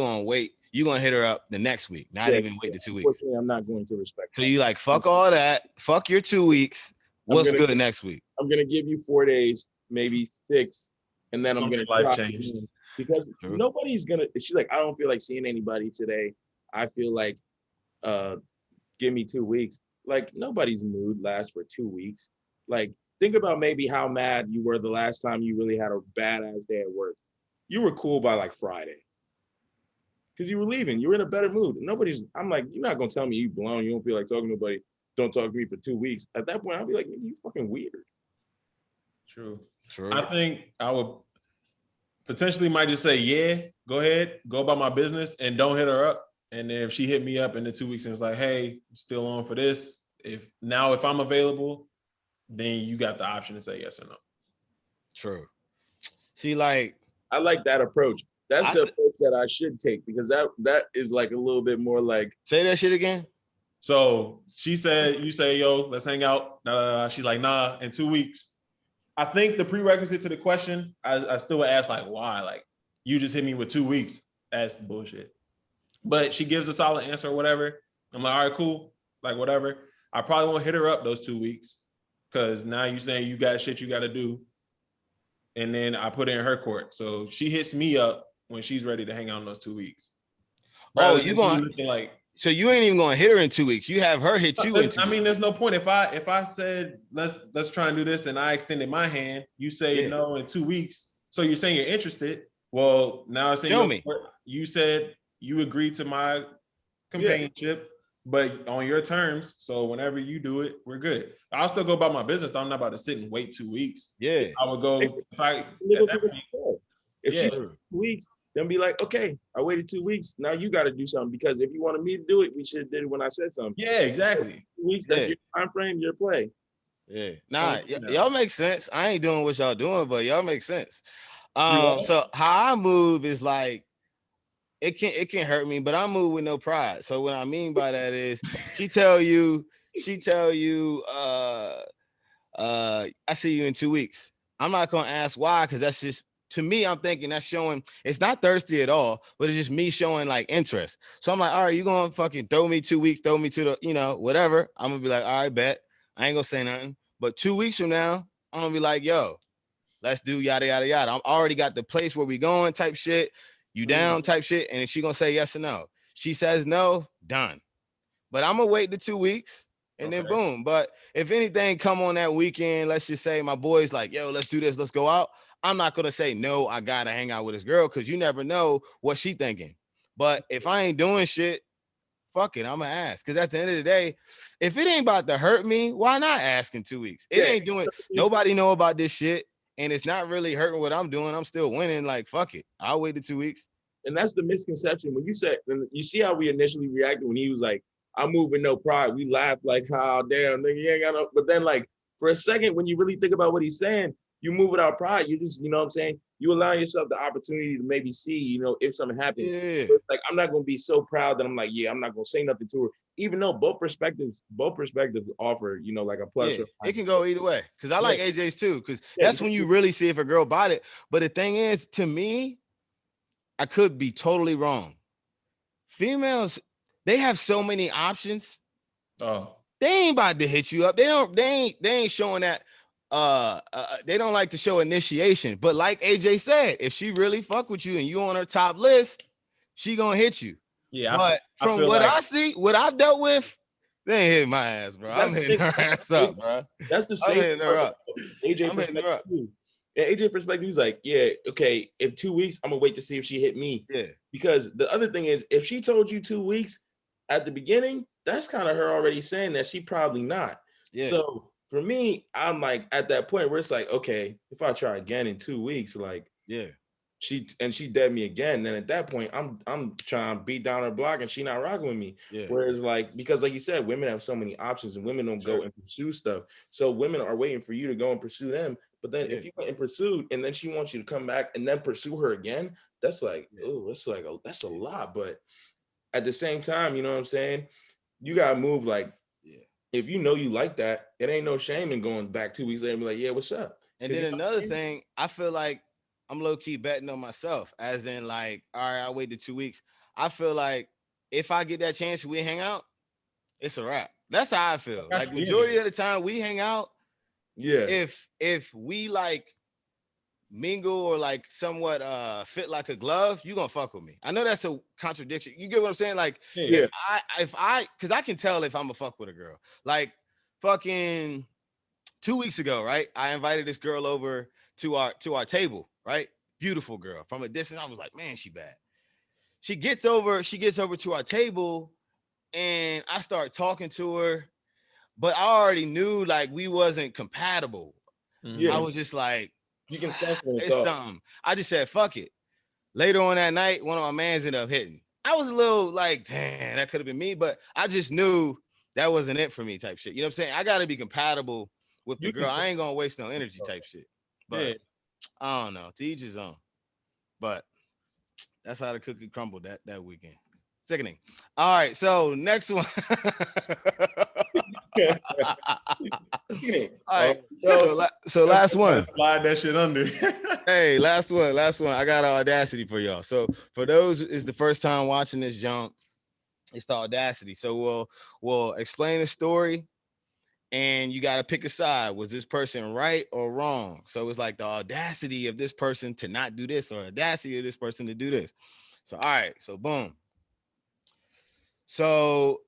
gonna hit her up the next week, not even wait the 2 weeks. Unfortunately, I'm not going to respect. So you like fuck all that, fuck your 2 weeks. What's good next week? I'm gonna give you 4 days, maybe 6, and then I'm gonna life change because nobody's gonna. She's like, I don't feel like seeing anybody today. I feel like, give me 2 weeks. Like nobody's mood lasts for 2 weeks. Like think about maybe how mad you were the last time you really had a badass day at work. You were cool by like Friday. Because you were leaving. You were in a better mood. I'm like, you're not gonna tell me you blown, you don't feel like talking to nobody, don't talk to me for 2 weeks. At that point, I'll be like, you fucking weird. True. I think I would potentially might just say, yeah, go ahead, go about my business and don't hit her up. And then if she hit me up in the 2 weeks and was like, hey, still on for this. If I'm available, then you got the option to say yes or no. True. See, like I like that approach. That's the approach that I should take because that is like a little bit more like. Say that shit again. So she said, you say, yo, let's hang out. She's like, nah, in 2 weeks. I think the prerequisite to the question, I still would ask like, why? Like you just hit me with 2 weeks. That's bullshit. But she gives a solid answer or whatever. I'm like, all right, cool. Like whatever. I probably won't hit her up those 2 weeks because now you're saying you got shit you got to do. And then I put it in her court. So she hits me up when she's ready to hang out in those 2 weeks. Oh, you going like so you ain't even gonna hit her in 2 weeks. You have her hit you in 2 weeks. I mean, there's no point if I said let's try and do this and I extended my hand, you say no in 2 weeks. So you're saying you're interested. Well, now I'm saying you said you agreed to my companionship, but on your terms. So whenever you do it, we're good. I'll still go about my business. Though. I'm not about to sit and wait 2 weeks. Yeah, I would go if she's 2 weeks, then be like, okay, I waited 2 weeks. Now you got to do something because if you wanted me to do it, we should have did it when I said something. Yeah, exactly. 2 weeks, that's your time frame, your play. Yeah, y'all make sense. I ain't doing what y'all doing, but y'all make sense. So how I move is like it can hurt me, but I move with no pride. So what I mean by that is she tell you, I see you in 2 weeks. I'm not gonna ask why, because that's just to me, I'm thinking that's showing it's not thirsty at all, but it's just me showing like interest. So I'm like, all right, you gonna fucking throw me 2 weeks, throw me to the, whatever. I'm gonna be like, all right, bet. I ain't gonna say nothing. But 2 weeks from now, I'm gonna be like, yo, let's do yada yada yada. I'm already got the place where we going type shit. You down type shit, and if she gonna say yes or no. She says no, done. But I'm gonna wait the 2 weeks and then boom. But if anything come on that weekend, let's just say my boy's like, yo, let's do this, let's go out. I'm not gonna say no, I gotta hang out with this girl because you never know what she thinking. But if I ain't doing shit, fuck it, I'm gonna ask. Because at the end of the day, if it ain't about to hurt me, why not ask in 2 weeks? It ain't doing, nobody know about this shit. And it's not really hurting what I'm doing. I'm still winning. Like, fuck it. I'll wait the 2 weeks. And that's the misconception. When you said, you see how we initially reacted when he was like, I'm moving no pride. We laughed like, oh, damn, nigga, you ain't got no. But then, like, for a second, when you really think about what he's saying, you move without pride. You just, you know what I'm saying? You allow yourself the opportunity to maybe see, if something happens. Yeah. Like, I'm not going to be so proud that I'm like, yeah, I'm not going to say nothing to her. Even though both perspectives offer, like a plus. Yeah, it can go either way. Because I like AJ's too. Because that's when you really see if a girl bought it. But the thing is, to me, I could be totally wrong. Females, they have so many options. Oh, they ain't about to hit you up. They ain't showing that. They don't like to show initiation. But like AJ said, if she really fuck with you and you on her top list, she gonna hit you. Yeah, but from what I see, what I've dealt with, they ain't hitting my ass, bro. I'm hitting her ass up, bro. That's the same. I'm hitting her up. AJ perspective. AJ perspective, he's like, yeah, okay. If 2 weeks, I'm gonna wait to see if she hit me. Yeah. Because the other thing is, if she told you 2 weeks at the beginning, that's kind of her already saying that she probably not. Yeah. So for me, I'm like at that point where it's like, okay, if I try again in 2 weeks, like, yeah. She dead me again. Then at that point, I'm trying to beat down her block and she not rocking with me. Yeah. Whereas because like you said, women have so many options and women don't go and pursue stuff. So women are waiting for you to go and pursue them. But then if you went and pursued and then she wants you to come back and then pursue her again, that's like, that's a lot. But at the same time, you know what I'm saying? You gotta move like if you know you like that, it ain't no shame in going back 2 weeks later and be like, yeah, what's up? And then another thing, I feel like I'm low key betting on myself, as in like, all right, I waited 2 weeks. I feel like if I get that chance, we hang out, it's a wrap. That's how I feel. Like majority of the time we hang out, Yeah. if we like mingle or like somewhat fit like a glove, you gonna fuck with me. I know that's a contradiction. You get what I'm saying? Like Yeah. if I because I can tell if I'm a fuck with a girl. Like fucking 2 weeks ago, right? I invited this girl over to our table, right? Beautiful girl. From a distance, I was like, man, she bad. She gets over to our table, and I start talking to her, but I already knew like we wasn't compatible. Yeah. I was just like, you can sense it's something. I just said, fuck it. Later on that night, one of my mans ended up hitting. I was a little like, damn, that could have been me, but I just knew that wasn't it for me type shit. You know what I'm saying? I got to be compatible with the girl. I ain't going to waste no energy type shit. But I don't know. To each his own. But that's how the cookie crumbled that weekend. Sickening. All right. So next one. All right. So last one. Slide that shit under. Hey, last one. I got Audacity for y'all. So for those is the first time watching this junk, it's the Audacity. So we'll explain the story, and you got to pick a side. Was this person right or wrong? So it's like the audacity of this person to not do this, or audacity of this person to do this. So all right. So boom. So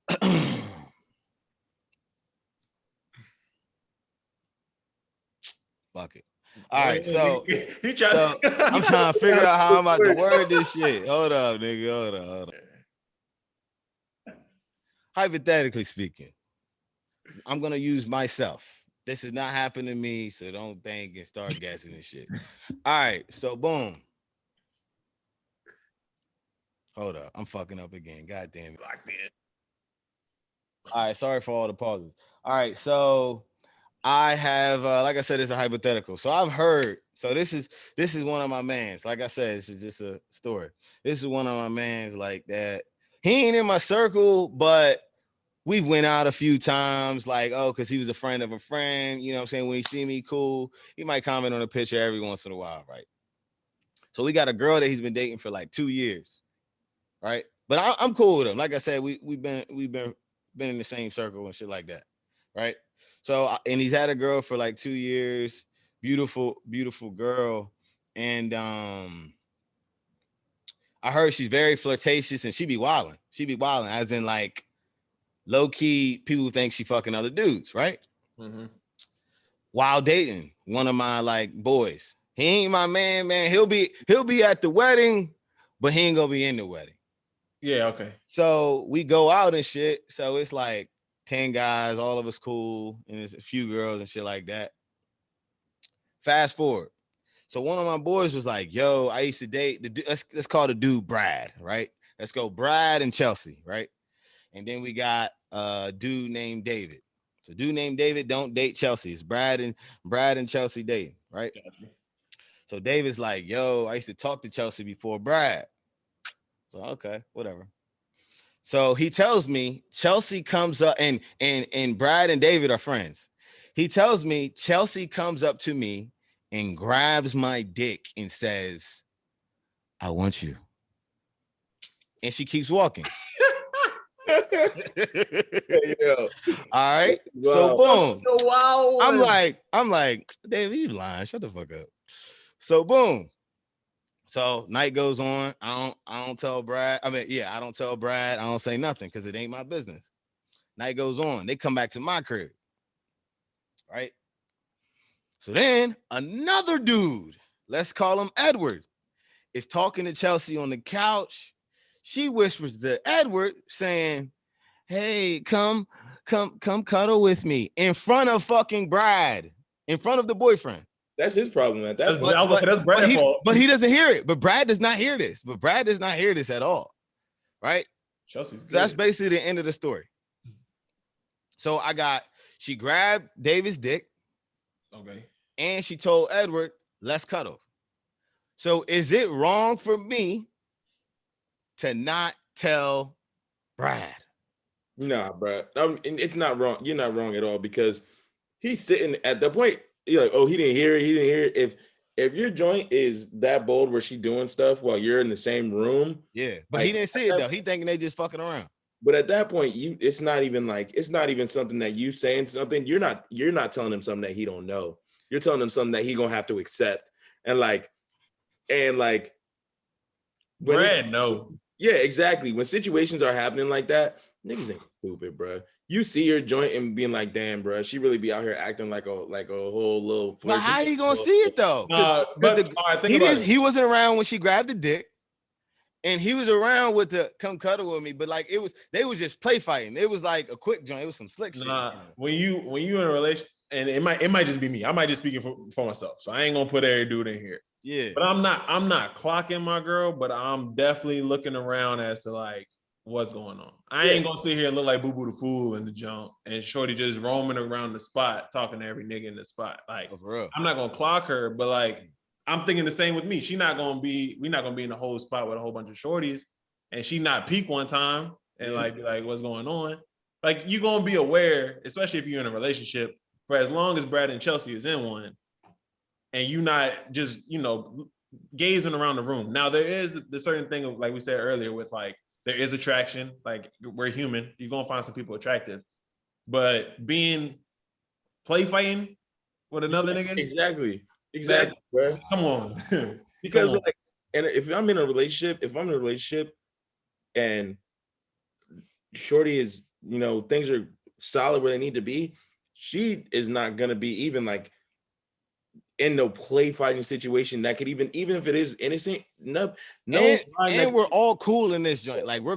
fuck it. All right, so I'm trying to figure out how I'm about to word this shit. Hold up, nigga. Hold up. Hypothetically speaking, I'm gonna use myself. This is not happening to me, so don't think and start guessing this shit. All right, so boom. Hold up, I'm fucking up again. God damn it. All right, sorry for all the pauses. All right, so I have, like I said, it's a hypothetical. So I've heard. So this is one of my mans. Like I said, this is just a story. This is one of my mans like that. He ain't in my circle, but we went out a few times. Like, oh, because he was a friend of a friend. You know what I'm saying? When he see me, cool. He might comment on a picture every once in a while, right? So we got a girl that he's been dating for like 2 years, right? But I'm cool with him. Like I said, we've been in the same circle and shit like that, right? So, and he's had a girl for like 2 years, beautiful girl. And I heard she's very flirtatious and she be wilding. As in like low key, people think she fucking other dudes, right? Mm-hmm. While dating one of my like boys. He ain't my man. He'll be at the wedding, but he ain't gonna be in the wedding. Yeah, okay. So we go out and shit. So it's like 10 guys, all of us cool, and there's a few girls and shit like that. Fast forward. So one of my boys was like, yo, I used to date, let's call the dude Brad, right? Let's go Brad and Chelsea, right? And then we got a dude named David. So dude named David don't date Chelsea. It's Brad and Chelsea dating, right? Gotcha. So David's like, yo, I used to talk to Chelsea before Brad. So okay, whatever. So he tells me Chelsea comes up and Brad and David are friends. He tells me Chelsea comes up to me and grabs my dick and says, I want you. And she keeps walking. Yeah. All right. Wow. So boom. Wow. I'm like, David, you lying. Shut the fuck up. So boom. So night goes on. I don't tell Brad. I don't tell Brad. I don't say nothing because it ain't my business. Night goes on. They come back to my crib. Right. So then another dude, let's call him Edward, is talking to Chelsea on the couch. She whispers to Edward saying, hey, come cuddle with me in front of fucking Brad, in front of the boyfriend. That's his problem at that point. That's Brad's fault. But he doesn't hear it. But Brad does not hear this. At all. Right? Chelsea's good. So that's basically the end of the story. So she grabbed David's dick. Okay. And she told Edward, let's cuddle. So is it wrong for me to not tell Brad? Nah, bro. And it's not wrong. You're not wrong at all because he's sitting at the point. You're like, oh, he didn't hear it. He didn't hear it. If your joint is that bold where she doing stuff while you're in the same room, Yeah, but like, he didn't see it though. He thinking they just fucking around. But at that point, it's not even something that you saying something. You're not telling him something that he don't know. You're telling him something that he gonna have to accept. And Brad, no. Yeah, exactly. When situations are happening like that, niggas ain't stupid, bro. You see your joint and being like, damn, bro, she really be out here acting like a whole little flirt. But how you gonna see it though? He wasn't around when she grabbed the dick. And he was around with the come cuddle with me, but like they was just play fighting. It was like a quick joint. It was some slick shit. When you in a relation, and it might just be me. I might just speak for myself. So I ain't gonna put every dude in here. Yeah. But I'm not clocking my girl, but I'm definitely looking around as to like what's going on. I ain't gonna sit here and look like Boo Boo the Fool in the jump and Shorty just roaming around the spot, talking to every nigga in the spot. Like I'm not gonna clock her, but like I'm thinking the same with me. We're not gonna be in the whole spot with a whole bunch of shorties, and she not peak one time and like what's going on. Like you gonna be aware, especially if you're in a relationship, for as long as Brad and Chelsea is in one, and you not just gazing around the room. Now there is the certain thing of, like we said earlier, with like there is attraction. Like we're human, you're gonna find some people attractive, but being play fighting with another nigga, Exactly, bro. Come on. Because like, and if I'm in a relationship and Shorty is, things are solid where they need to be, she is not gonna be even like in no play fighting situation that could even if it is innocent, no. And we're all cool in this joint. Like we're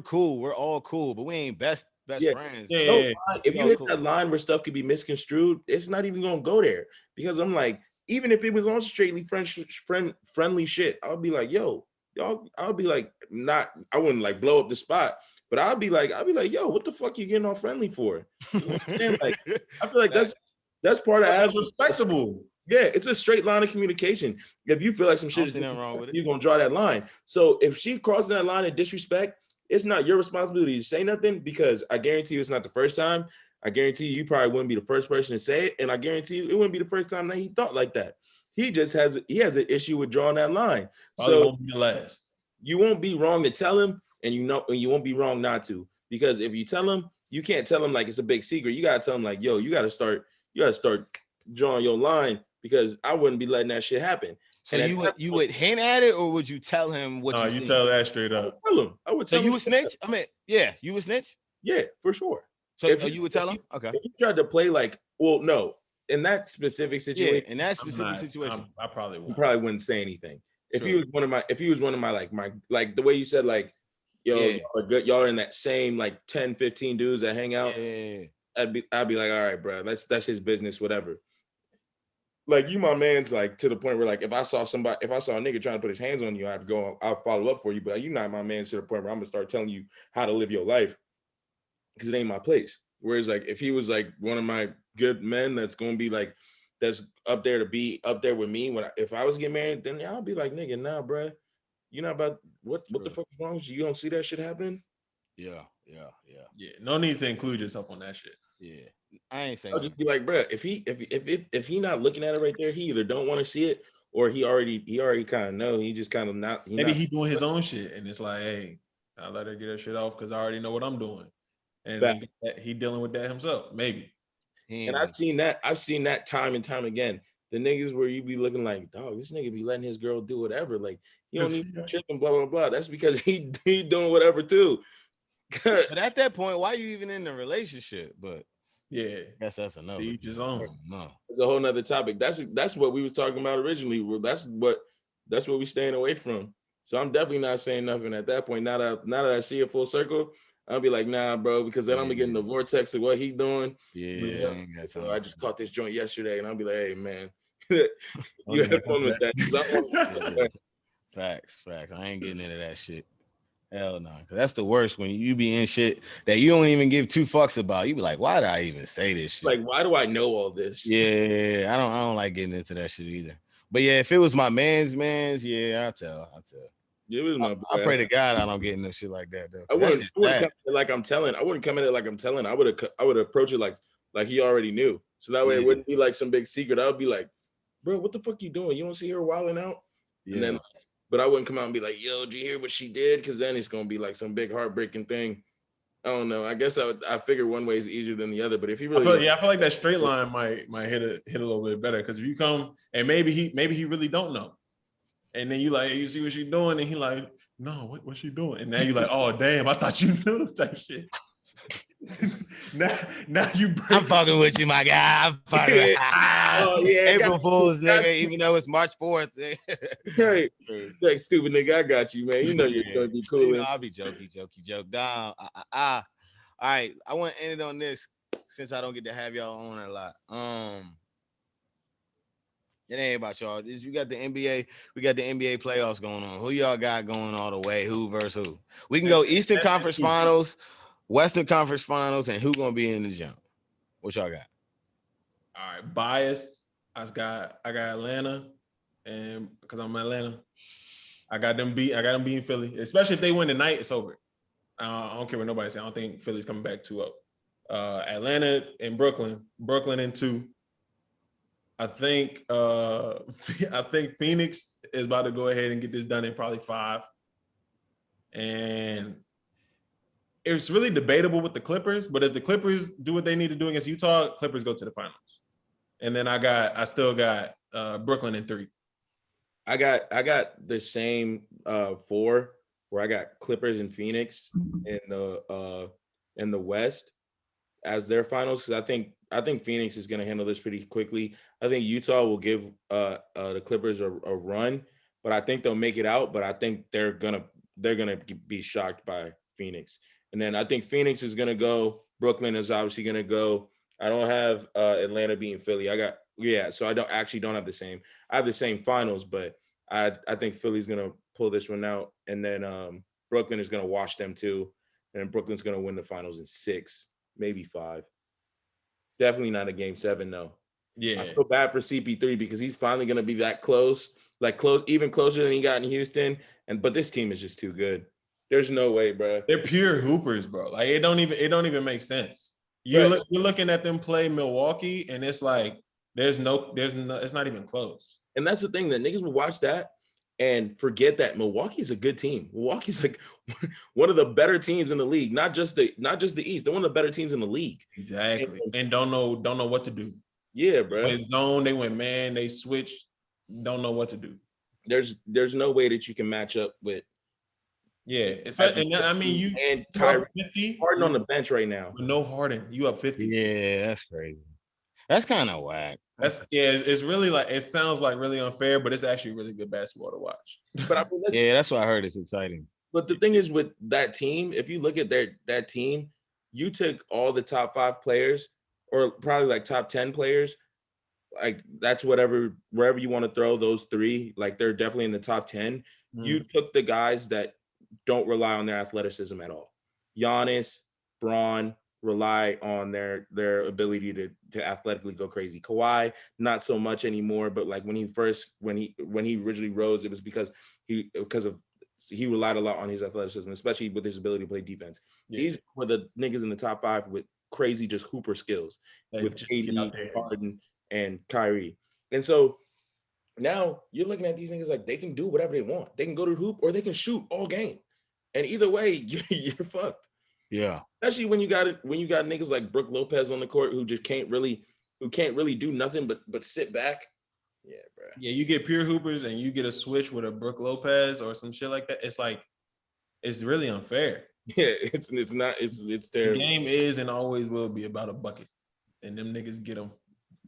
all cool, but we ain't best friends. Yeah. If you hit that line where stuff could be misconstrued, it's not even gonna go there. Because I'm like, even if it was on straightly friendly shit, I'll be like, yo, y'all, I'll be like, I wouldn't like blow up the spot, but I'll be like, yo, what the fuck you getting all friendly for? You know what I'm saying? Like, I feel like that's part of as respectable. Yeah, it's a straight line of communication. If you feel like some shit is wrong with it, you're gonna draw that line. So if she crosses that line of disrespect, it's not your responsibility to say nothing, because I guarantee you it's not the first time. I guarantee you probably wouldn't be the first person to say it, and I guarantee you it wouldn't be the first time that he thought like that. He just has an issue with drawing that line. Probably so won't be the last. You won't be wrong to tell him, and you won't be wrong not to, because if you tell him, you can't tell him like it's a big secret. You gotta tell him like, yo, you gotta start drawing your line, because I wouldn't be letting that shit happen. So you would hint at it, or would you tell him what you think? Tell that straight up. I would tell him. You would snitch? I mean, yeah, you would snitch? Yeah, for sure. So you would tell him? Okay. If you tried to play like, well, no, in that specific situation, in that specific situation, I probably wouldn't. You probably wouldn't say anything. If he was one of my like the way you said, like, yo, y'all are in that same like 10, 15 dudes that hang out. Yeah. I'd be like, all right, bro, that's his business, whatever. Like, you my man's, like, to the point where, like, if I saw a nigga trying to put his hands on you, I'll follow up for you. But you're not my man to the point where I'm gonna start telling you how to live your life, because it ain't my place. Whereas, like, if he was like one of my good men that's gonna be like, that's up there to be up there with me if I was getting married, then I'll be like, nigga, nah, bro, you not about what the fuck is wrong with you? You don't see that shit happening? Yeah. No need to include yourself on that shit. Yeah, I ain't saying. I'll just be like, bro, if he not looking at it right there, he either don't want to see it, or he already kind of know. He just kind of not. Maybe he doing his own shit, and it's like, hey, I'll let her get her shit off because I already know what I'm doing, and he dealing with that himself. Maybe. And I've seen that time and time again. The niggas where you be looking like, dog, this nigga be letting his girl do whatever. Like, you don't need to trip and blah blah blah. That's because he doing whatever too. But at that point, why are you even in the relationship? But yeah, I guess that's another. Each his own. No, it's a whole nother topic. That's what we was talking about originally. Well, that's what we staying away from. So I'm definitely not saying nothing at that point. Now that I see it full circle, I'll be like, nah, bro, because then I'm gonna get in the vortex of what he doing. Yeah. So I just caught this joint yesterday, and I'll be like, hey, man, you had fun with that. Facts. I ain't getting into that shit. Hell no, because that's the worst, when you be in shit that you don't even give two fucks about. You be like, why did I even say this shit? Like, why do I know all this? Yeah, I don't like getting into that shit either. But yeah, if it was my man's, yeah, I'll tell. It was my boy. I pray to God I don't get no shit like that though. I wouldn't come in it like I'm telling. I wouldn't come in it like I'm telling. I would approach it like he already knew. So that way it wouldn't be like some big secret. I would be like, bro, what the fuck you doing? You don't see her wilding out? Yeah. And then, but I wouldn't come out and be like, yo, did you hear what she did? Because then it's gonna be like some big heartbreaking thing. I don't know. I guess I figure one way is easier than the other. But if he really, I feel like that straight line might hit a little bit better. Because if you come and maybe he really don't know, and then you see what she's doing, and he like, no, what's she doing? And now you like, oh damn, I thought you knew type shit. now you I'm fucking with you, my guy. I'm fucking with April Fool's, nigga, even though it's March 4th. Hey, stupid nigga, I got you, man. You know you're gonna be cool. You know, I'll be joke down. All right, I want to end it on this since I don't get to have y'all on a lot. It ain't about y'all. You got the NBA. We got the NBA playoffs going on. Who y'all got going all the way? Who versus who? We can go Eastern Conference Finals, Western Conference Finals, and who gonna be in the jump? What y'all got? All right, biased. I got Atlanta, and because I'm Atlanta, I got them beating Philly. Especially if they win tonight, it's over. I don't care what nobody says. I don't think Philly's coming back 2-0. Atlanta and Brooklyn in 2. I think Phoenix is about to go ahead and get this done in probably 5. And it's really debatable with the Clippers, but if the Clippers do what they need to do against Utah, Clippers go to the finals. And then I still got Brooklyn in 3. I got the same 4 where I got Clippers and Phoenix in the West as their finals. Because I think Phoenix is going to handle this pretty quickly. I think Utah will give the Clippers a run, but I think they'll make it out. But I think they're gonna be shocked by Phoenix. And then I think Phoenix is gonna go. Brooklyn is obviously gonna go. I don't have Atlanta beating Philly. So I don't have the same. I have the same finals, but I think Philly's gonna pull this one out, and then Brooklyn is gonna wash them too, and Brooklyn's gonna win the finals in 6, maybe 5. Definitely not a game 7, though. Yeah, I feel bad for CP3 because he's finally gonna be that close, even closer than he got in Houston. But this team is just too good. There's no way, bro. They're pure hoopers, bro. Like it don't even make sense. You're looking at them play Milwaukee, and it's like there's no, it's not even close. And that's the thing, that niggas will watch that and forget that Milwaukee's a good team. Milwaukee's like one of the better teams in the league, not just the East. They're one of the better teams in the league. Exactly. And don't know what to do. Yeah, bro. They went zone, they went man, they switched. Don't know what to do. There's no way that you can match up with. Yeah, and I mean you and Kyrie 50 Harden on the bench right now. No Harden, you up 50. Yeah, that's crazy. That's kind of whack. It's really like, it sounds like really unfair, but it's actually really good basketball to watch. But I mean, that's what I heard. It's exciting. But the thing is with that team, if you look at that team, you took all the top 5 players, or probably like top 10 players, like that's wherever you want to throw those 3, like they're definitely in the top 10. You took the guys that don't rely on their athleticism at all. Giannis, Braun rely on their ability to athletically go crazy. Kawhi, not so much anymore, but like when he originally rose, it was because he relied a lot on his athleticism, especially with his ability to play defense. Yeah. These were the niggas in the top 5 with crazy just hooper skills, with KD, Harden, and Kyrie. And so now you're looking at these niggas like they can do whatever they want. They can go to the hoop or they can shoot all game. And either way, you're fucked. Yeah. Especially when you got niggas like Brook Lopez on the court who can't really do nothing but sit back. Yeah, bro. Yeah, you get pure hoopers and you get a switch with a Brook Lopez or some shit like that. It's like, it's really unfair. Yeah, it's terrible. The game is and always will be about a bucket, and them niggas get them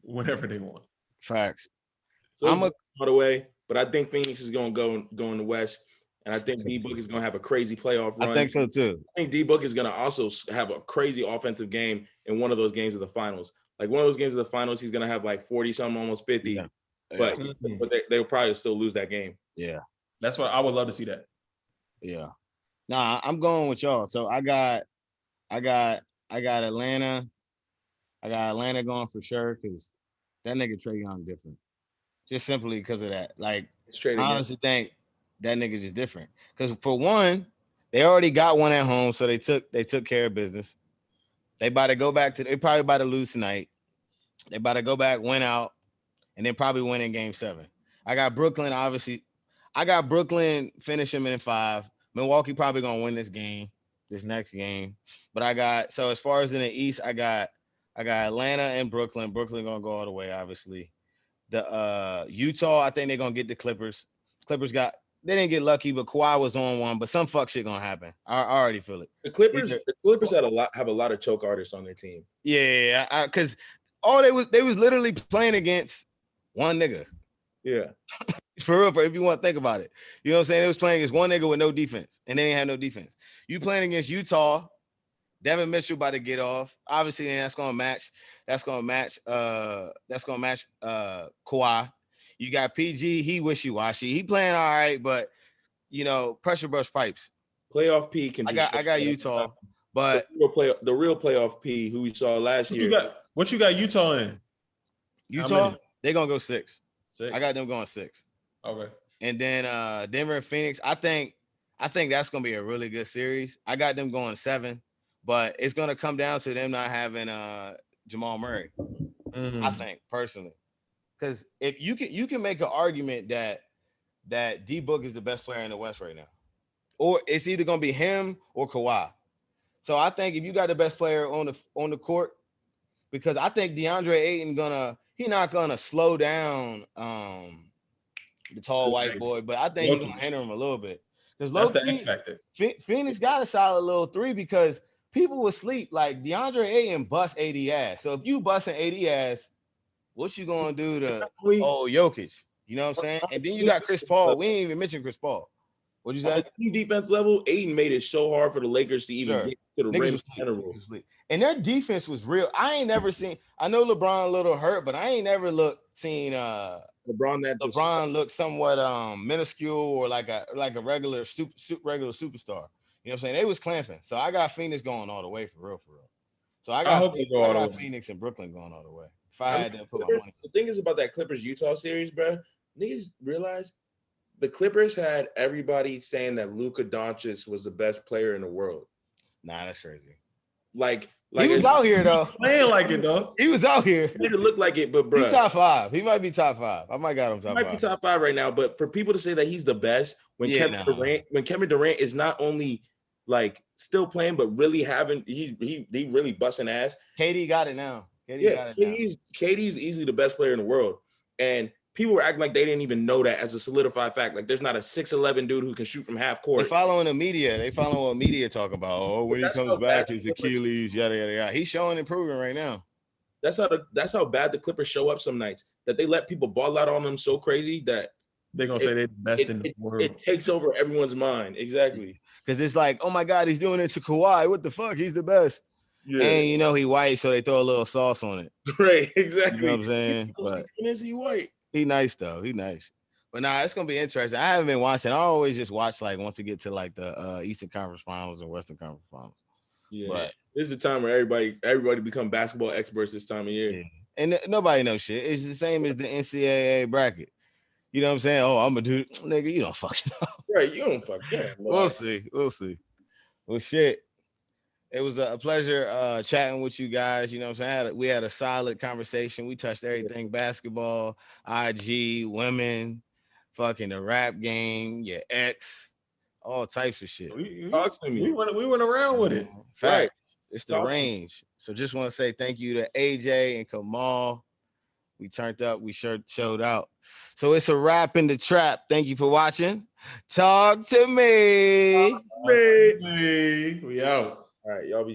whenever they want. Facts. So I'm all the way, but I think Phoenix is gonna go in the West, and I think D-Book is gonna have a crazy playoff run. I think so too. I think D-Book is gonna also have a crazy offensive game in one of those games of the finals. Like one of those games of the finals, he's gonna have like 40 something, almost 50. Yeah. But they'll probably still lose that game. Yeah, that's what I would love to see that. Yeah. Nah, I'm going with y'all. So I got Atlanta. I got Atlanta going for sure because that nigga Trae Young different. Just simply because of that. Like, I honestly think that nigga just different. Because for one, they already got one at home, so they took care of business. They about to go back to. They probably about to lose tonight. They about to go back, win out, and then probably win in Game 7. I got Brooklyn. Obviously, I got Brooklyn finishing them in 5. Milwaukee probably gonna win this next game. But I got so as far as in the East, I got Atlanta and Brooklyn. Brooklyn gonna go all the way, obviously. The Utah, I think they're gonna get the Clippers. They didn't get lucky, but Kawhi was on one. But some fuck shit gonna happen. I already feel it. The Clippers have a lot of choke artists on their team. Yeah, because all they was literally playing against one nigga. Yeah. For real, if you want to think about it. You know what I'm saying? They was playing against one nigga with no defense, and they ain't had no defense. You playing against Utah, Devin Mitchell about to get off. Obviously, and that's gonna match Kawhi. You got PG, he wishy-washy. He playing all right, but you know, pressure brush pipes. Playoff P can I got Utah, but the real playoff P who we saw last year. What you got Utah in? Utah, they gonna go 6. 6. I got them going 6. Okay. And then Denver and Phoenix, I think that's gonna be a really good series. I got them going 7, but it's gonna come down to them not having Jamal Murray. I think personally, because if you can make an argument that D Book is the best player in the West right now, or it's either gonna be him or Kawhi. So I think if you got the best player on the court, because I think DeAndre Ayton he's not gonna slow down the tall white boy, but I think he's gonna hinder him a little bit. Because that's the X factor. Phoenix got a solid little 3 because people will sleep. Like DeAndre Ayton bust 80 ass. So if you busting 80 ass, what you gonna do to Jokic? You know what I'm saying? And then you got Chris Paul. We ain't even mentioned Chris Paul. What'd you say? On the defense level, Ayton made it so hard for the Lakers to even get to the rim in general. And their defense was real. I ain't never seen. I know LeBron a little hurt, but I ain't never seen LeBron look somewhat minuscule or like a regular regular superstar. You know what I'm saying? They was clamping. So I got Phoenix going all the way for real. So I got Phoenix and Brooklyn going all the way. If I had to put my money. The thing is about that Clippers Utah series, bro. Niggas realize the Clippers had everybody saying that Luka Doncic was the best player in the world. Nah, that's crazy. Like he was out here though. Playing like it though. He was out here. It didn't look like it, but bro, he's top 5. He might be top 5. I might got him top 5. He might be top 5 right now. But for people to say that he's the best when Kevin Durant is not only like still playing, but really having he really busting ass. KD got it now. KD's easily the best player in the world, and people were acting like they didn't even know that as a solidified fact. Like there's not a 6'11" dude who can shoot from half court. They following the media. They following what media talk about. Oh, when he comes back, his Achilles, yada yada yada. He's showing improvement right now. That's how bad the Clippers show up some nights. That they let people ball out on them so crazy that they're gonna say they're the best in the world. It takes over everyone's mind. Exactly. Because it's like, oh my God, he's doing it to Kawhi. What the fuck? He's the best. Yeah. And you know he white, so they throw a little sauce on it. Right, exactly. You know what I'm saying? But is he white? He nice though. He nice. But nah, it's gonna be interesting. I haven't been watching. I always just watch like once you get to like the Eastern Conference Finals and Western Conference Finals. Yeah, but this is the time where everybody become basketball experts this time of year. Yeah. And nobody knows shit. It's the same as the NCAA bracket. You know what I'm saying? Oh, I'm gonna do nigga. You don't fucking know. Right, you don't fucking know. We'll see. Well, shit. It was a pleasure chatting with you guys. You know what I'm saying? We had a solid conversation. We touched everything: basketball, IG, women, fucking the rap game, your ex, all types of shit. We went around with it. Facts. Right. It's the range. So just want to say thank you to AJ and Kamal. We turned up. We showed out. So it's a wrap in the trap. Thank you for watching. Talk to me. We out. All right, y'all be